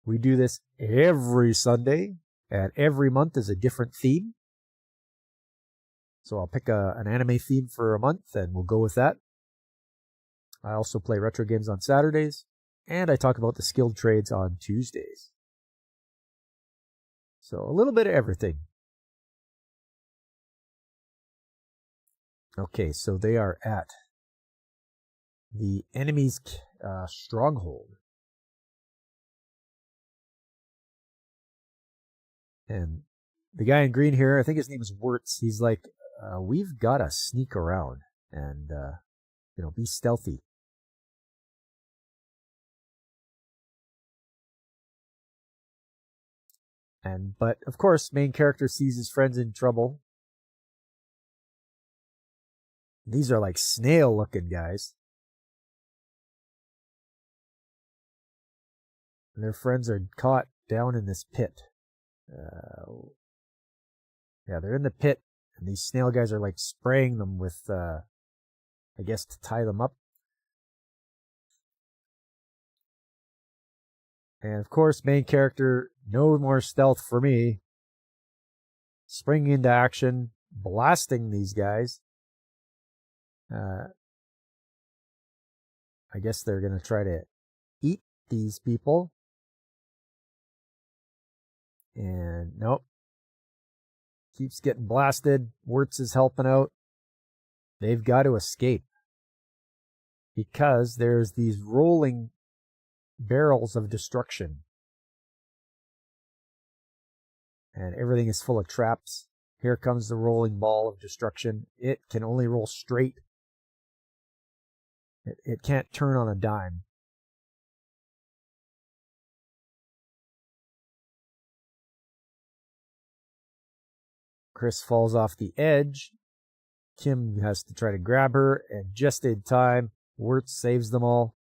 A: We do this every Sunday, and every month is a different theme. So I'll pick an anime theme for a month, and we'll go with that. I also play retro games on Saturdays, and I talk about the skilled trades on Tuesdays. So a little bit of everything. Okay, so they are at the enemy's stronghold. And the guy in green here, I think his name is Wirtz, he's like, we've got to sneak around and, be stealthy. But of course, main character sees his friends in trouble. These are like snail-looking guys. And their friends are caught down in this pit. They're in the pit, and these snail guys are like spraying them with, I guess, to tie them up. And of course, main character, no more stealth for me. Springing into action, blasting these guys. I guess they're going to try to eat these people. And nope. Keeps getting blasted. Wirtz is helping out. They've got to escape. Because there's these rolling barrels of destruction. And everything is full of traps. Here comes the rolling ball of destruction. It can only roll straight. It can't turn on a dime. Chris falls off the edge. Kim has to try to grab her, and just in time, Wirtz saves them all.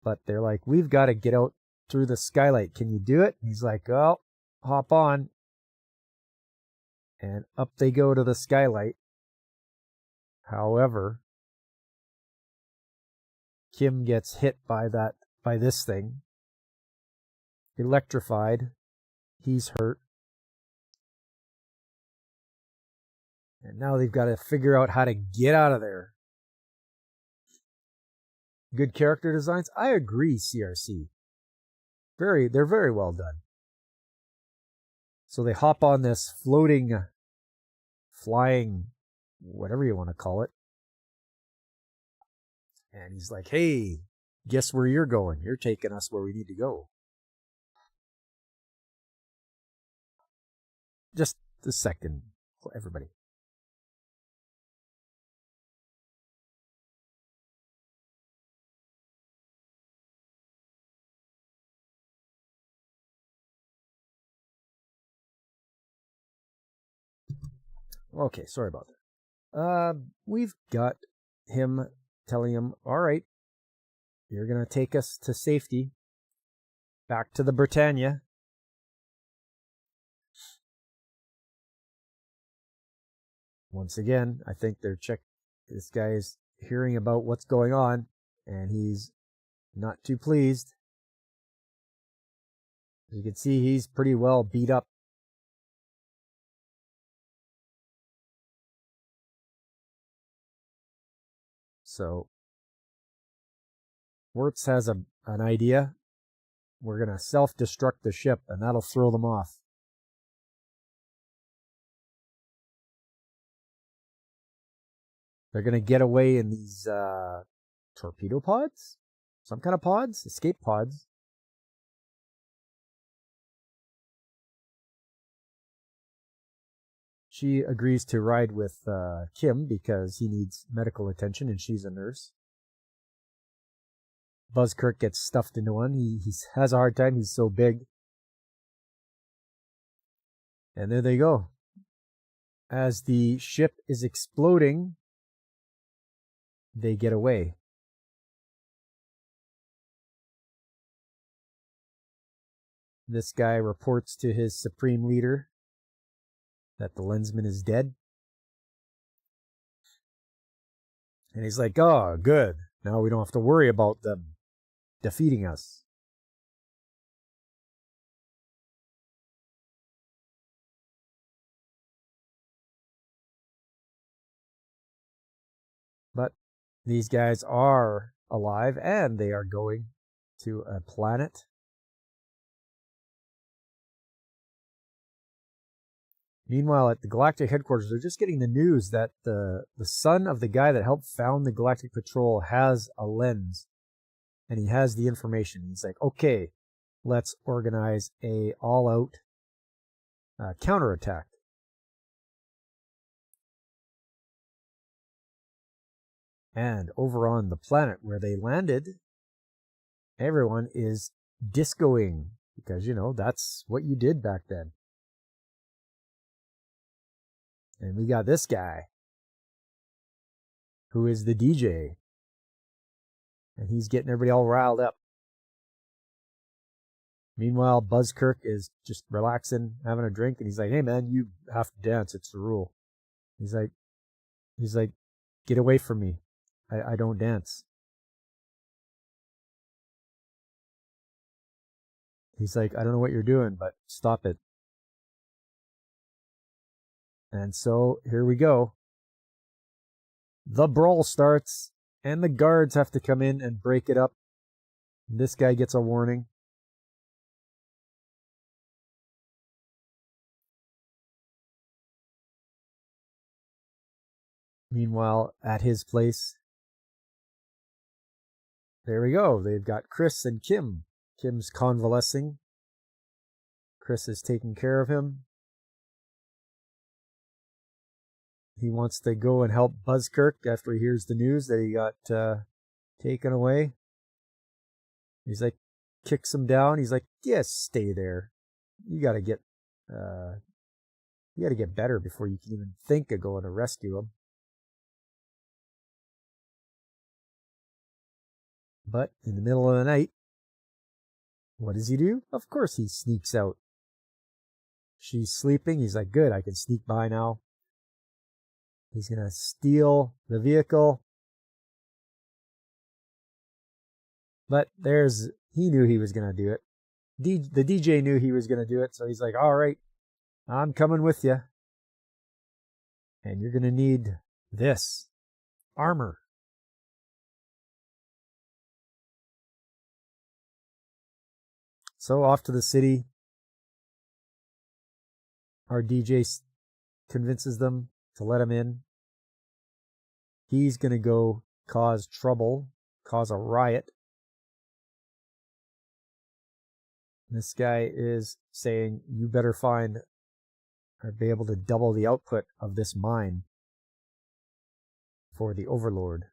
A: But they're like, we've got to get out through the skylight. Can you do it? And he's like, oh, hop on. And up they go to the skylight. However, Kim gets hit by this thing. Electrified. He's hurt. And now they've got to figure out how to get out of there. Good character designs? I agree, CRC. They're very well done. So they hop on this floating, flying, whatever you want to call it. And he's like, hey, guess where you're going? You're taking us where we need to go. Just a second, everybody. Okay, sorry about that. We've got him telling him, all right, you're going to take us to safety, back to the Britannia. Once again, I think this guy is hearing about what's going on, and he's not too pleased. As you can see, he's pretty well beat up. So, Wirtz has an idea. We're going to self-destruct the ship, and that'll throw them off. They're going to get away in these torpedo pods? Some kind of pods? Escape pods. She agrees to ride with Kim because he needs medical attention and she's a nurse. Buzzkirk gets stuffed into one. He has a hard time. He's so big. And there they go. As the ship is exploding, they get away. This guy reports to his supreme leader that the Lensman is dead. And he's like, oh, good. Now we don't have to worry about them defeating us. But these guys are alive and they are going to a planet. Meanwhile, at the Galactic headquarters, they're just getting the news that the son of the guy that helped found the Galactic Patrol has a lens. And he has the information. He's like, okay, let's organize a all-out counterattack. And over on the planet where they landed, everyone is discoing. Because, that's what you did back then. And we got this guy, who is the DJ. And he's getting everybody all riled up. Meanwhile, Buzzkirk is just relaxing, having a drink, and he's like, hey man, you have to dance, it's the rule. He's like, get away from me. I don't dance. He's like, I don't know what you're doing, but stop it. And so, here we go. The brawl starts, and the guards have to come in and break it up. This guy gets a warning. Meanwhile, at his place, there we go. They've got Chris and Kim. Kim's convalescing. Chris is taking care of him. He wants to go and help Buzzkirk after he hears the news that he got taken away. He's like, kicks him down. He's like, yes, stay there. You gotta get better before you can even think of going to rescue him. But in the middle of the night, what does he do? Of course he sneaks out. She's sleeping. He's like, good, I can sneak by now. He's going to steal the vehicle. But he knew he was going to do it. The DJ knew he was going to do it, so he's like, all right, I'm coming with you. And you're going to need this armor. So off to the city. Our DJ convinces them to let him in. He's going to go cause trouble, cause a riot. This guy is saying, you better find or be able to double the output of this mine for the Overlord.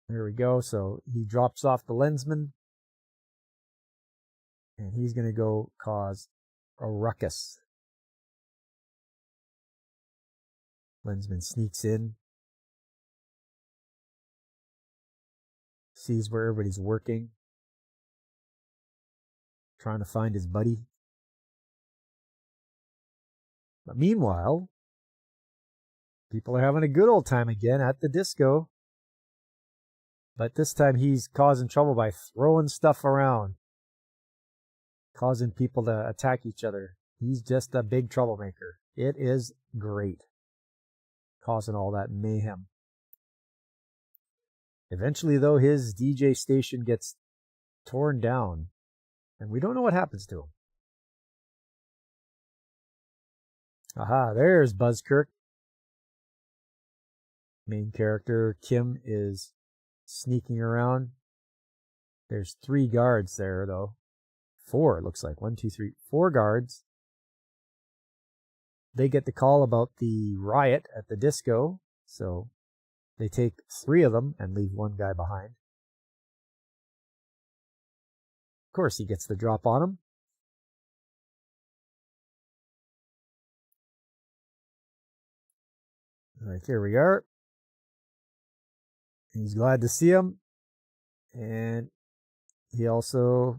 A: There we go. So he drops off the lensman. And he's going to go cause a ruckus. Lensman sneaks in. Sees where everybody's working. Trying to find his buddy. But meanwhile, people are having a good old time again at the disco. But this time he's causing trouble by throwing stuff around. Causing people to attack each other. He's just a big troublemaker. It is great. Causing all that mayhem. Eventually, though, his DJ station gets torn down. And we don't know what happens to him. Aha, there's Buzzkirk. Main character, Kim, is sneaking around. There's 3 guards there, though. 4, it looks like. 1, 2, 3, 4 guards. They get the call about the riot at the disco, so they take 3 of them and leave 1 guy behind. Of course, he gets the drop on him. Right, here we are. He's glad to see him. And he also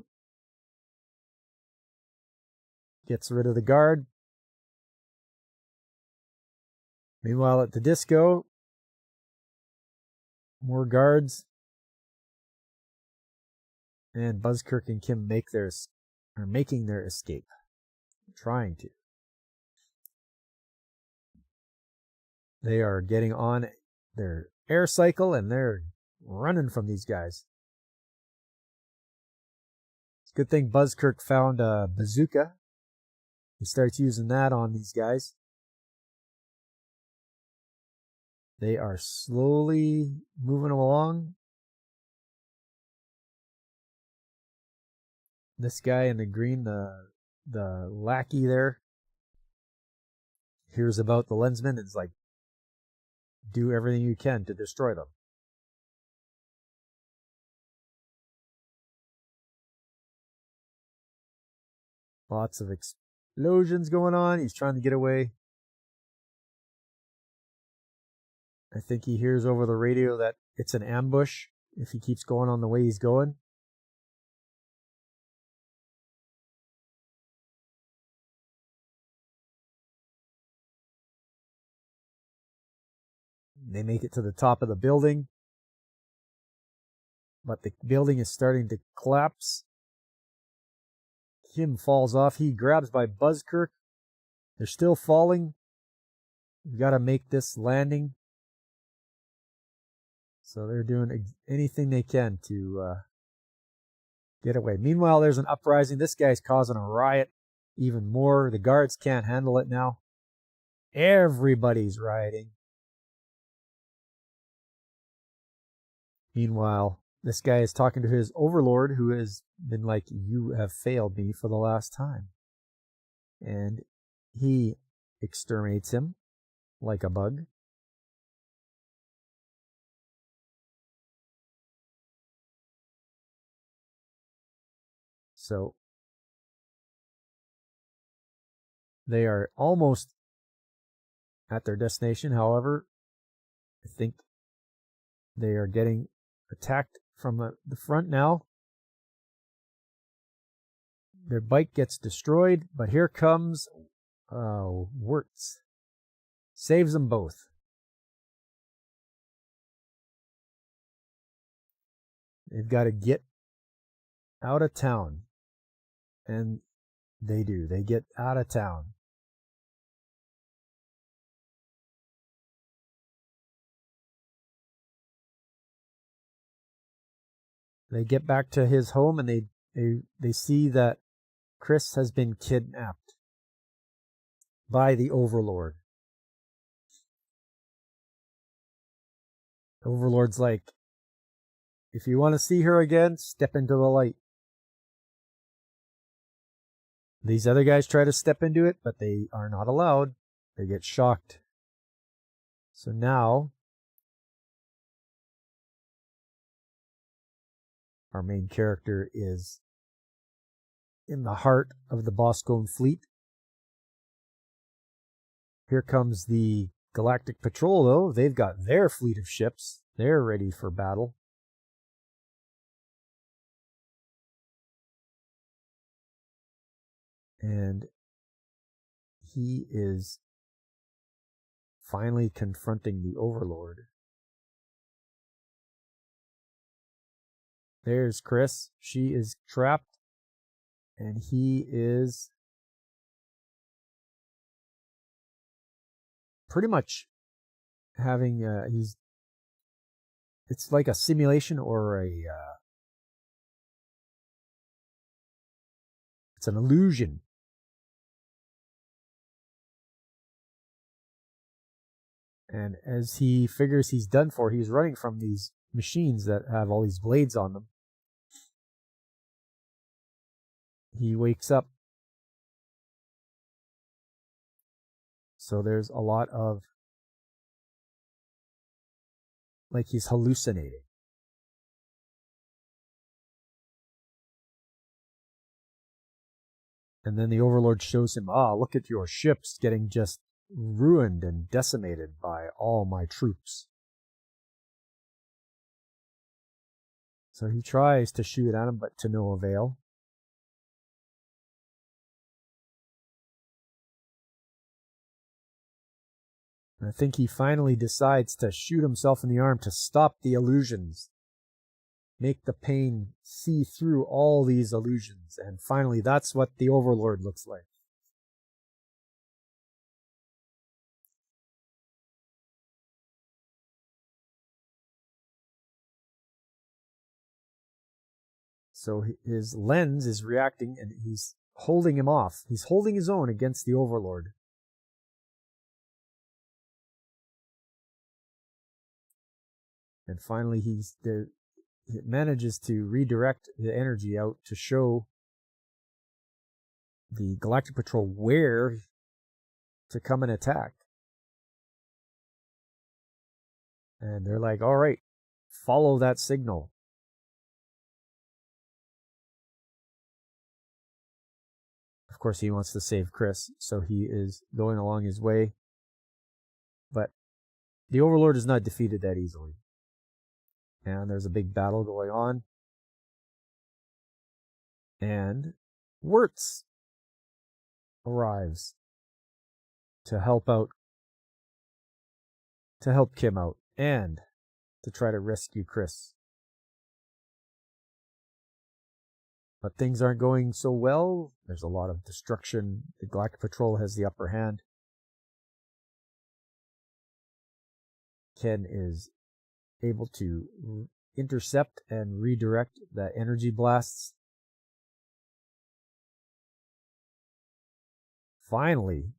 A: gets rid of the guard. Meanwhile, at the disco, more guards. And Buzzkirk and Kim are making their escape. Trying to. They are getting on their air cycle and they're running from these guys. It's a good thing Buzzkirk found a bazooka. He starts using that on these guys. They are slowly moving along. This guy in the green, the lackey there, hears about the lensman and is like, do everything you can to destroy them. Lots of explosions going on. He's trying to get away. I think he hears over the radio that it's an ambush if he keeps going on the way he's going. They make it to the top of the building. But the building is starting to collapse. Kim falls off. He grabs by Buzzkirk. They're still falling. We've got to make this landing. So they're doing anything they can to get away. Meanwhile, there's an uprising. This guy's causing a riot even more. The guards can't handle it now. Everybody's rioting. Meanwhile, this guy is talking to his overlord, who has been like, you have failed me for the last time. And he exterminates him like a bug. So they are almost at their destination. However, I think they are getting attacked from the front now. Their bike gets destroyed, but here comes Wirtz. Saves them both. They've got to get out of town. And they do. They get out of town. They get back to his home and they see that Chris has been kidnapped by the Overlord. The Overlord's like, if you want to see her again, step into the light. These other guys try to step into it, but they are not allowed. They get shocked. So now, our main character is in the heart of the Boscone fleet. Here comes the Galactic Patrol, though. They've got their fleet of ships. They're ready for battle. And he is finally confronting the Overlord. There's Chris. She is trapped. And he is pretty much having, it's like a simulation or it's an illusion. And as he figures he's done for, he's running from these machines that have all these blades on them. He wakes up. So there's a lot of, like he's hallucinating. And then the Overlord shows him, look at your ships getting just ruined and decimated by all my troops. So he tries to shoot at him, but to no avail. And I think he finally decides to shoot himself in the arm to stop the illusions. Make the pain see through all these illusions. And finally, that's what the Overlord looks like. So his lens is reacting and he's holding him off. He's holding his own against the Overlord. And finally he manages to redirect the energy out to show the Galactic Patrol where to come and attack. And they're like, all right, follow that signal. Of course, he wants to save Chris, so he is going along his way. But the Overlord is not defeated that easily. And there's a big battle going on. And Wirtz arrives to help Kim out, and to try to rescue Chris. But things aren't going so well. There's a lot of destruction. The Galactic Patrol has the upper hand. Ken is able to intercept and redirect the energy blasts. Finally,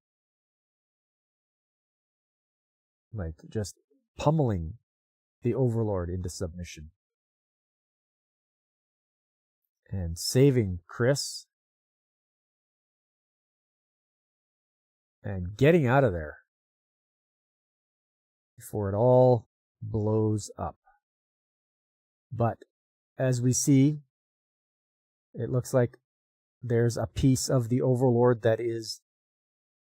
A: like just pummeling the Overlord into submission. And saving Chris. And getting out of there before it all blows up. But as we see, it looks like there's a piece of the Overlord that is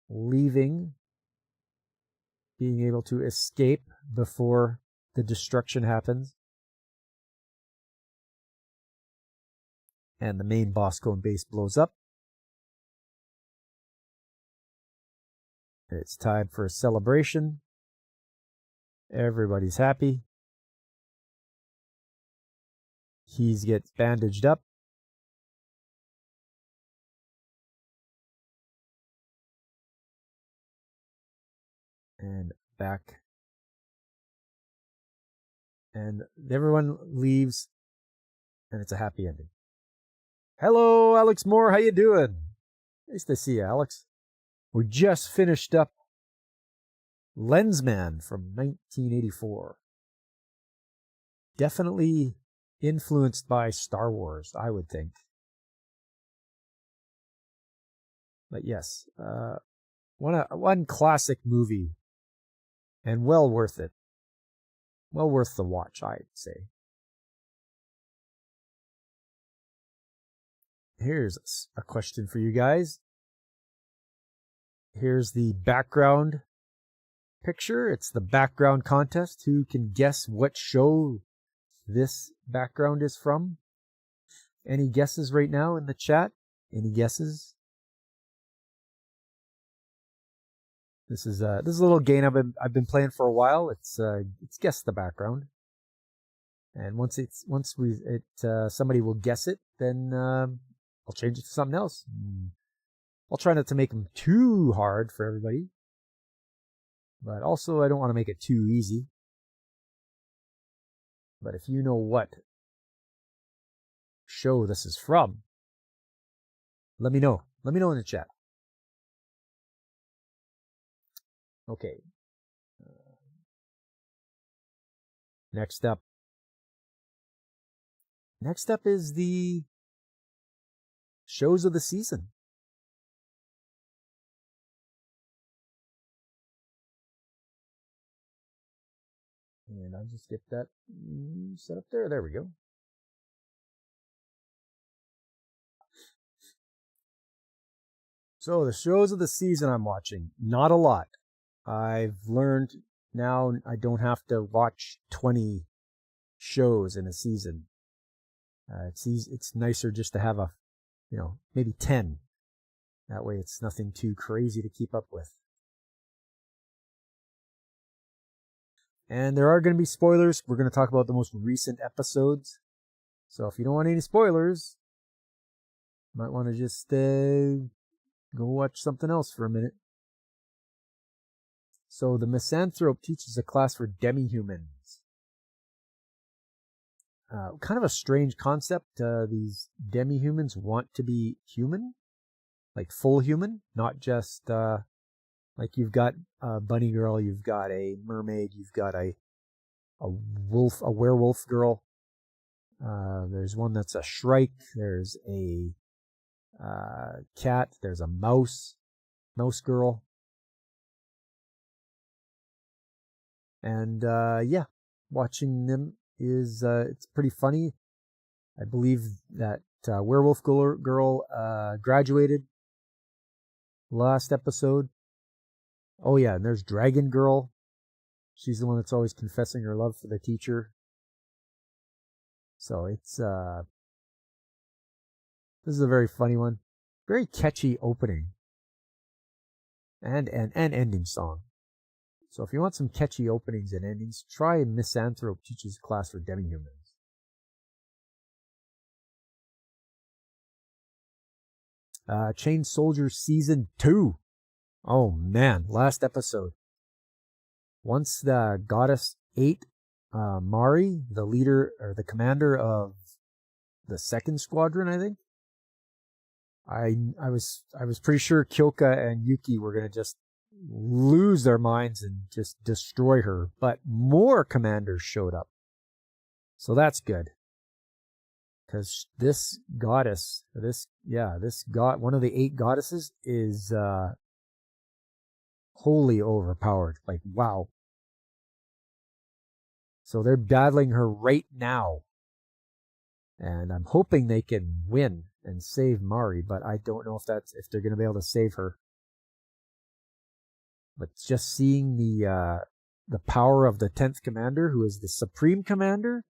A: leaving, being able to escape before the destruction happens. And the main Boscone base blows up. It's time for a celebration. Everybody's happy. He gets bandaged up. And back. And everyone leaves and it's a happy ending. Hello, Alex Moore. How you doing? Nice to see you, Alex. We just finished up Lensman from 1984. Definitely influenced by Star Wars, I would think. But yes, one classic movie, and well worth it. Well worth the watch, I'd say. Here's a question for you guys. Here's the background picture. It's the background contest. Who can guess what show this background is from? Any guesses right now in the chat? Any guesses? This is a little game I've been playing for a while. It's guess the background, and once somebody will guess it, then I'll change it to something else. I'll try not to make them too hard for everybody, but also I don't want to make it too easy. But if you know what show this is from, let me know. Let me know in the chat. Okay. Next up is the shows of the season. And I'll just get that set up there. There we go. So the shows of the season I'm watching, not a lot. I've learned now I don't have to watch 20 shows in a season. It's nicer just to have maybe 10. That way it's nothing too crazy to keep up with. And there are going to be spoilers. We're going to talk about the most recent episodes. So if you don't want any spoilers, you might want to just go watch something else for a minute. So the Misanthrope teaches a class for demi-humans. Kind of a strange concept. These demi-humans want to be human, like full human, not just like you've got a bunny girl, you've got a mermaid, you've got a werewolf girl. There's one that's a shrike. There's a cat. There's a mouse girl. And watching them is it's pretty funny. I believe that werewolf girl graduated last episode. Oh yeah, and there's Dragon Girl. She's the one that's always confessing her love for the teacher. So it's this is a very funny one. Very catchy opening. And ending song. So if you want some catchy openings and endings, try Misanthrope Teaches a Class for Demi-Humans. Chain Soldier Season 2. Oh man, last episode. Once the goddess ate Mari, the leader or the commander of the second squadron, I think. I was pretty sure Kyoka and Yuki were gonna just lose their minds and just destroy her, but more commanders showed up, so that's good. Because this goddess, one of the 8 goddesses is wholly overpowered. Like wow. So they're battling her right now, and I'm hoping they can win and save Mari, but I don't know if they're going to be able to save her. But just seeing the power of the 10th commander, who is the supreme commander,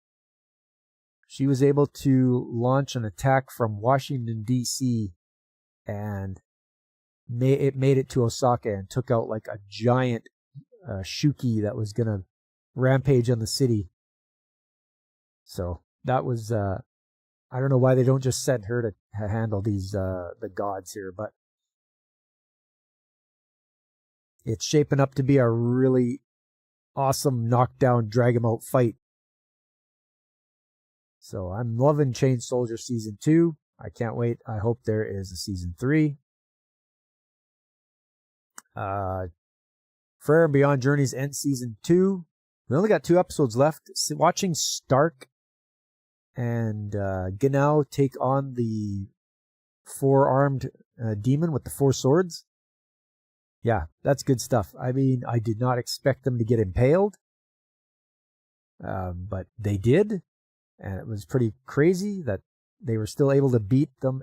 A: she was able to launch an attack from Washington, D.C., and it made it to Osaka and took out like a giant Shuki that was going to rampage on the city. So that was, I don't know why they don't just send her to handle these, the gods here, but it's shaping up to be a really awesome knockdown, drag 'em out fight. So I'm loving Chain Soldier Season 2. I can't wait. I hope there is a Season 3. Frere and Beyond Journey's End Season 2. We only got 2 episodes left. Watching Stark and Genau take on the 4-armed demon with the 4 swords. Yeah, that's good stuff. I mean, I did not expect them to get impaled. But they did. And it was pretty crazy that they were still able to beat the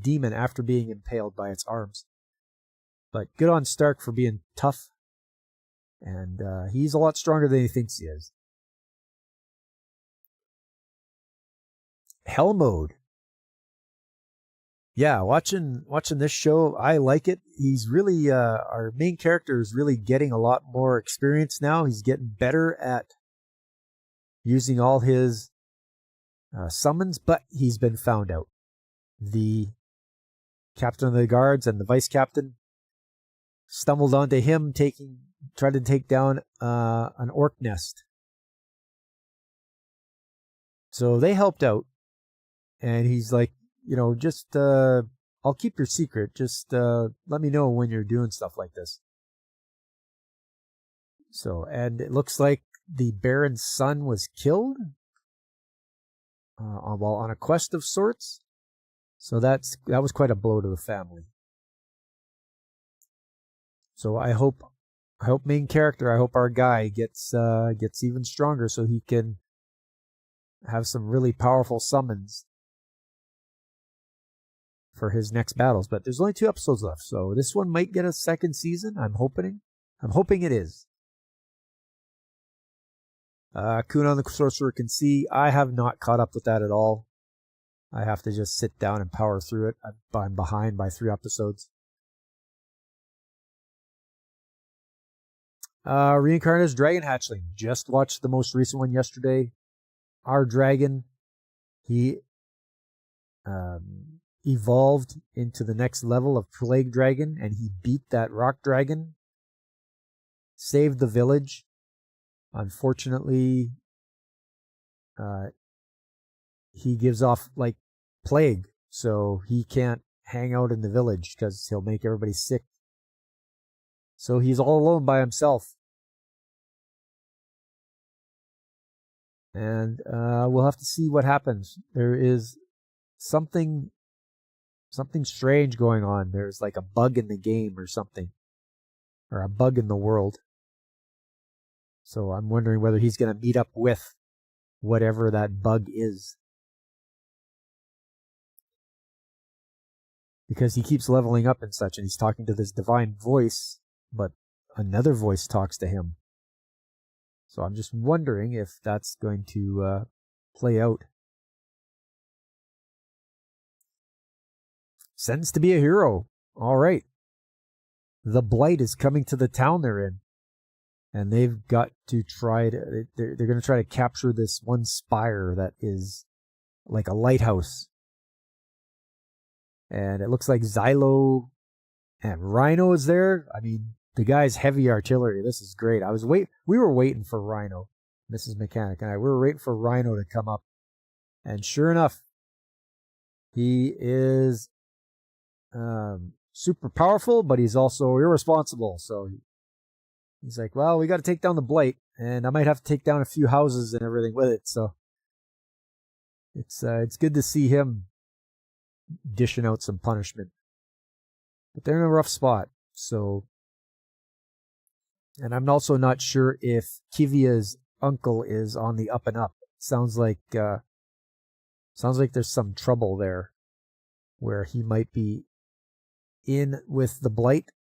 A: demon after being impaled by its arms. But good on Stark for being tough. And he's a lot stronger than he thinks he is. Hell Mode. Yeah, watching this show, I like it. He's really, our main character is really getting a lot more experience now. He's getting better at using all his summons, but he's been found out. The captain of the guards and the vice captain stumbled onto him tried to take down an orc nest. So they helped out, and he's like, just I'll keep your secret. Just let me know when you're doing stuff like this. So, and it looks like the Baron's son was killed while on a quest of sorts. So that was quite a blow to the family. So I hope main character, I hope our guy gets even stronger so he can have some really powerful summons for his next battles. But there's only 2 episodes left, so this one might get a second season. I'm hoping it is. Conan the Sorcerer Can See. I have not caught up with that at all. I have to just sit down and power through it. I'm behind by 3 episodes. Reincarnated Dragon Hatchling. Just watched the most recent one yesterday. Our dragon, he evolved into the next level of Plague Dragon, and he beat that rock dragon. Saved the village. Unfortunately, he gives off like plague, so he can't hang out in the village because he'll make everybody sick. So he's all alone by himself. And we'll have to see what happens. There is something strange going on. There's like a bug in the game or something, or a bug in the world. So I'm wondering whether he's going to meet up with whatever that bug is. Because he keeps leveling up and such, and he's talking to this divine voice, but another voice talks to him. So I'm just wondering if that's going to play out. Sentenced to be a hero. All right. The Blight is coming to the town they're in. And they've got to they're going to try to capture this one spire that is like a lighthouse. And it looks like Xylo and Rhino is there. I mean, the guy's heavy artillery. This is great. We were waiting for Rhino. Mrs. Mechanic and I, we were waiting for Rhino to come up. And sure enough, he is super powerful, but he's also irresponsible. So he's like, well, we got to take down the Blight, and I might have to take down a few houses and everything with it. So it's good to see him dishing out some punishment. But they're in a rough spot. So, and I'm also not sure if Kivia's uncle is on the up and up. Sounds like there's some trouble there, where he might be in with the Blight.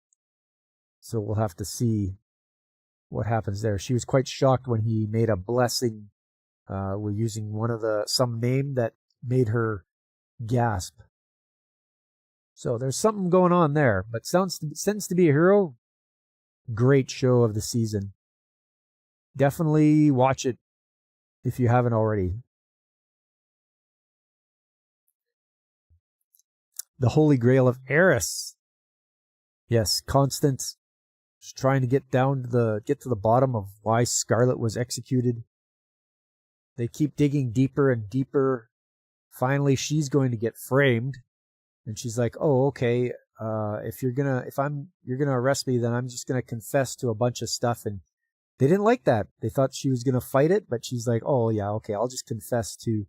A: So we'll have to see what happens there. She was quite shocked when he made a blessing. We're using some name that made her gasp. So there's something going on there, but Sentenced to be a Hero, great show of the season. Definitely watch it if you haven't already. The Holy Grail of Eris. Yes, Constance is trying to get to the bottom of why Scarlet was executed. They keep digging deeper and deeper. Finally, she's going to get framed, and she's like, "Oh, okay. If you're gonna arrest me, then I'm just gonna confess to a bunch of stuff." And they didn't like that. They thought she was gonna fight it, but she's like, "Oh yeah, okay. I'll just confess to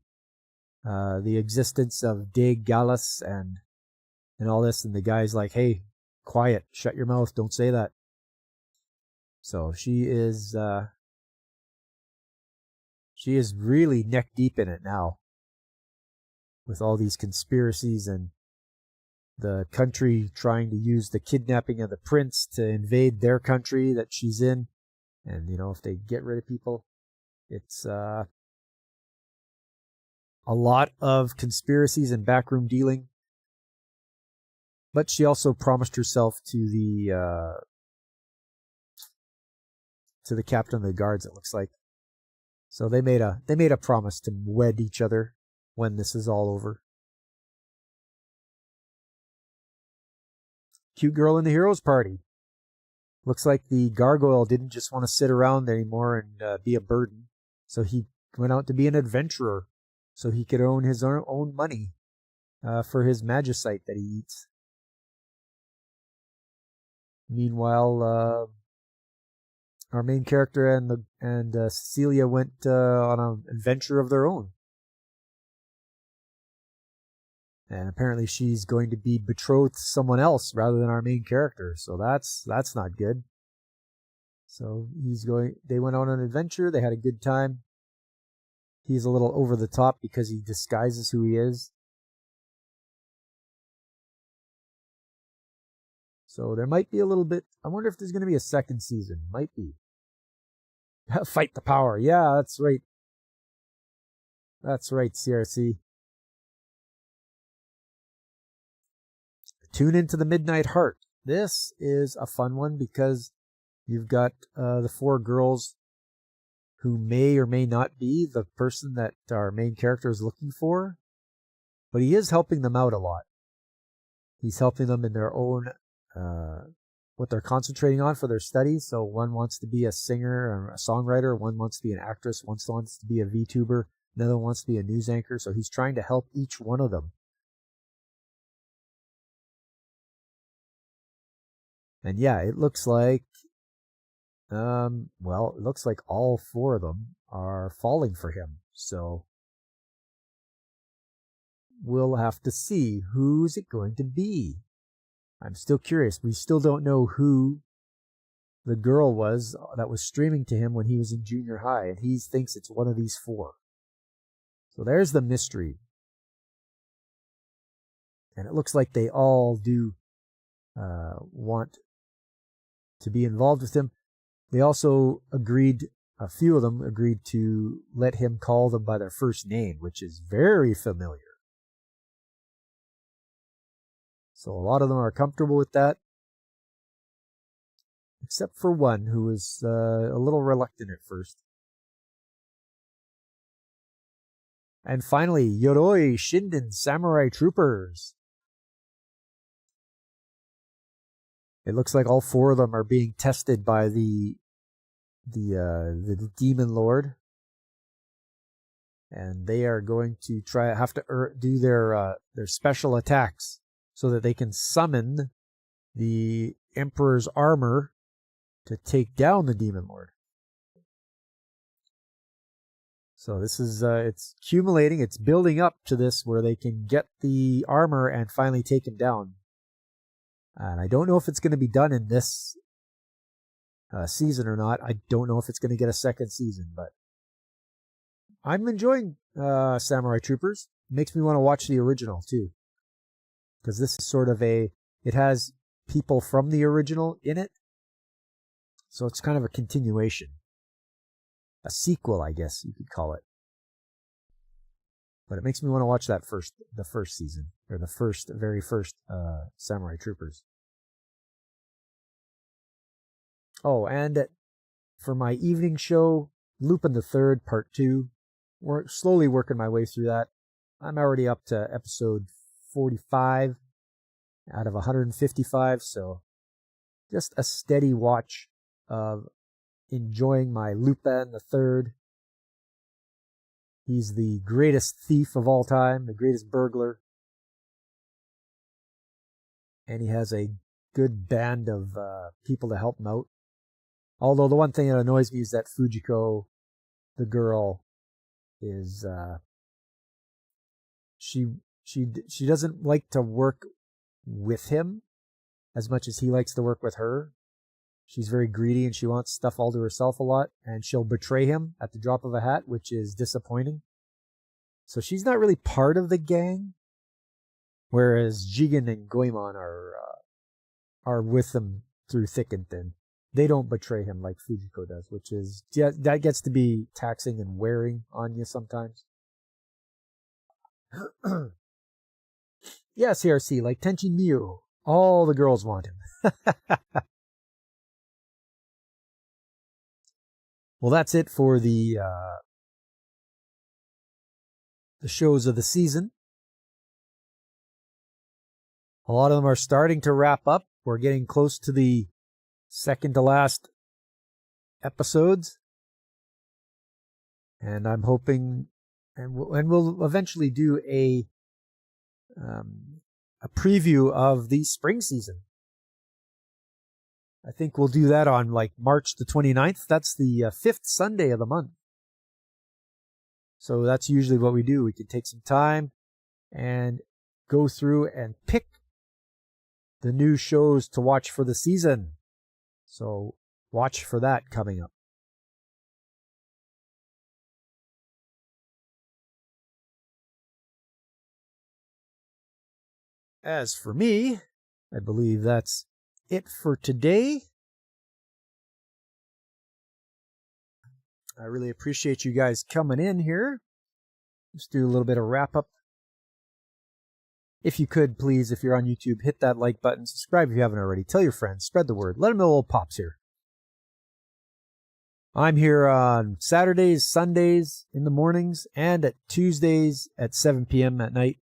A: the existence of De Gallus and all this." And the guy's like, "Hey, quiet. Shut your mouth. Don't say that." So she is really neck deep in it now, with all these conspiracies and the country trying to use the kidnapping of the prince to invade their country that she's in. And, if they get rid of people, it's a lot of conspiracies and backroom dealing. But she also promised herself to the captain of the guards, it looks like. So they made a promise to wed each other when this is all over. Cute girl in the heroes party. Looks like the gargoyle didn't just want to sit around anymore and be a burden. So he went out to be an adventurer, so he could own his own money for his magicite that he eats. Meanwhile, our main character and Cecilia went on an adventure of their own. And apparently she's going to be betrothed to someone else rather than our main character. So that's not good. So they went on an adventure. They had a good time. He's a little over the top because he disguises who he is. So there might be a little bit. I wonder if there's going to be a second season. Might be. Fight the power. Yeah, that's right. That's right, CRC. Tune into the Midnight Heart. This is a fun one because you've got the four girls who may or may not be the person that our main character is looking for, but he is helping them out a lot. He's helping them in their own, what they're concentrating on for their studies. So one wants to be a singer or a songwriter, one wants to be an actress, one wants to be a VTuber, another wants to be a news anchor. So he's trying to help each one of them. And yeah, it looks like, it looks like all four of them are falling for him. So we'll have to see who's it going to be. I'm still curious. We still don't know who the girl was that was streaming to him when he was in junior high, and he thinks it's one of these four. So there's the mystery. And it looks like they all do want to be involved with him. They also a few of them agreed to let him call them by their first name, which is very familiar. So a lot of them are comfortable with that, except for one who was a little reluctant at first. And finally, Yoroi Shinden Samurai Troopers. It looks like all four of them are being tested by the Demon Lord, and they are going to have to do their special attacks so that they can summon the Emperor's armor to take down the Demon Lord. So this is it's accumulating, it's building up to this where they can get the armor and finally take him down. And I don't know if it's going to be done in this season or not. I don't know if it's going to get a second season, but I'm enjoying Samurai Troopers. It makes me want to watch the original too, because this is sort of it has people from the original in it, so it's kind of a continuation, a sequel, I guess you could call it. But it makes me want to watch the first season, or the very first Samurai Troopers. Oh, and for my evening show, Lupin the Third Part 2, we're slowly working my way through that. I'm already up to episode 45 out of 155, so just a steady watch of enjoying my Lupin the Third He's the greatest thief of all time, the greatest burglar. And he has a good band of people to help him out. Although the one thing that annoys me is that Fujiko, the girl, is she doesn't like to work with him as much as he likes to work with her. She's very greedy and she wants stuff all to herself a lot, and she'll betray him at the drop of a hat, which is disappointing. So she's not really part of the gang, whereas Jigen and Goemon are with them through thick and thin. They don't betray him like Fujiko does, which is, yeah, that gets to be taxing and wearing on you sometimes. Yeah, CRC, like Tenchi Miyu. All the girls want him. Well, that's it for the shows of the season. A lot of them are starting to wrap up. We're getting close to the second to last episodes. And I'm hoping, and we'll eventually do a preview of the spring season. I think we'll do that on like March the 29th. That's the 5th Sunday of the month. So that's usually what we do. We can take some time and go through and pick the new shows to watch for the season. So watch for that coming up. As for me, I believe that's it for today. I really appreciate you guys coming in here. Let's do a little bit of wrap up. If you could, please, if you're on YouTube, hit that like button, subscribe if you haven't already, tell your friends, spread the word, let them know old Pop's here. I'm here on Saturdays, Sundays in the mornings, and at Tuesdays at 7 p.m. at night.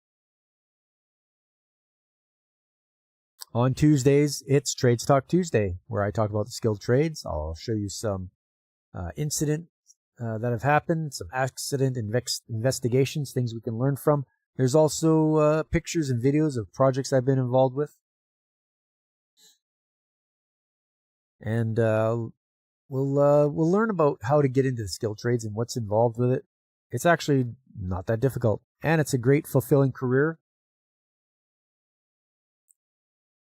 A: On Tuesdays, it's Trades Talk Tuesday, where I talk about the skilled trades. I'll show you some incidents that have happened, some accident investigations, things we can learn from. There's also pictures and videos of projects I've been involved with. And we'll learn about how to get into the skilled trades and what's involved with it. It's actually not that difficult, and it's a great, fulfilling career.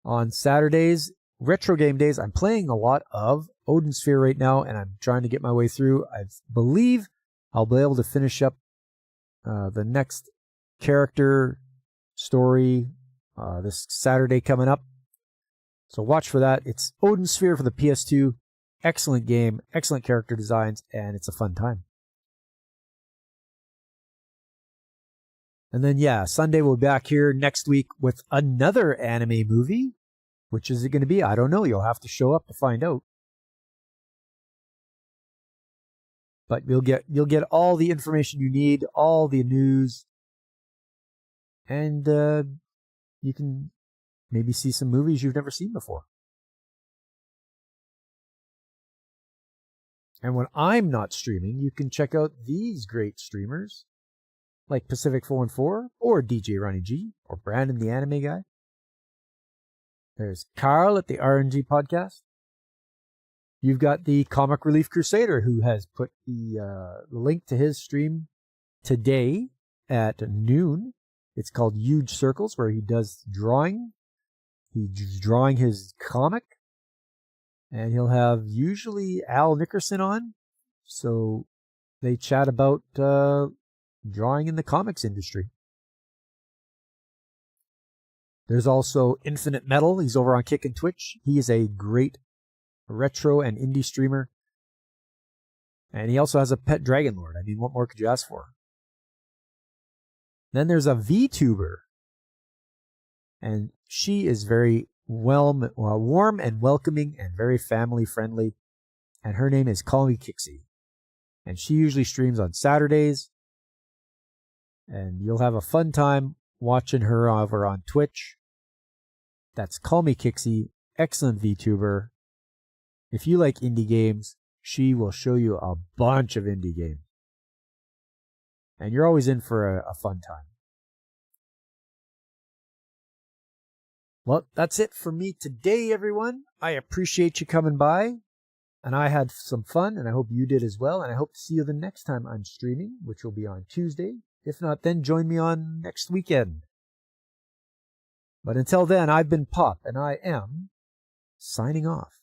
A: On Saturdays, retro game days, I'm playing a lot of Odin Sphere right now, and I'm trying to get my way through. I believe I'll be able to finish up the next character story this Saturday coming up. So watch for that. It's Odin Sphere for the PS2. Excellent game, excellent character designs, and it's a fun time. And then, yeah, Sunday we'll be back here next week with another anime movie. Which is it going to be? I don't know. You'll have to show up to find out. But you'll get all the information you need, all the news, and you can maybe see some movies you've never seen before. And when I'm not streaming, you can check out these great streamers like Pacific 414 or DJ Ronnie G or Brandon the Anime Guy. There's Carl at the RNG Podcast. You've got the Comic Relief Crusader, who has put the link to his stream today at noon. It's called Huge Circles, where he does drawing. He's drawing his comic. And he'll have usually Al Nickerson on. So they chat about drawing in the comics industry. There's also Infinite Metal. He's over on Kick and Twitch. He is a great retro and indie streamer. And he also has a pet Dragon Lord. I mean, what more could you ask for? Then there's a VTuber. And she is very warm and welcoming and very family friendly. And her name is Call Me Kixie. And she usually streams on Saturdays. And you'll have a fun time watching her over on Twitch. That's Call Me Kixie, excellent VTuber. If you like indie games, she will show you a bunch of indie games. And you're always in for a fun time. Well, that's it for me today, everyone. I appreciate you coming by. And I had some fun, and I hope you did as well. And I hope to see you the next time I'm streaming, which will be on Tuesday. If not, then join me on next weekend. But until then, I've been Pop, and I am signing off.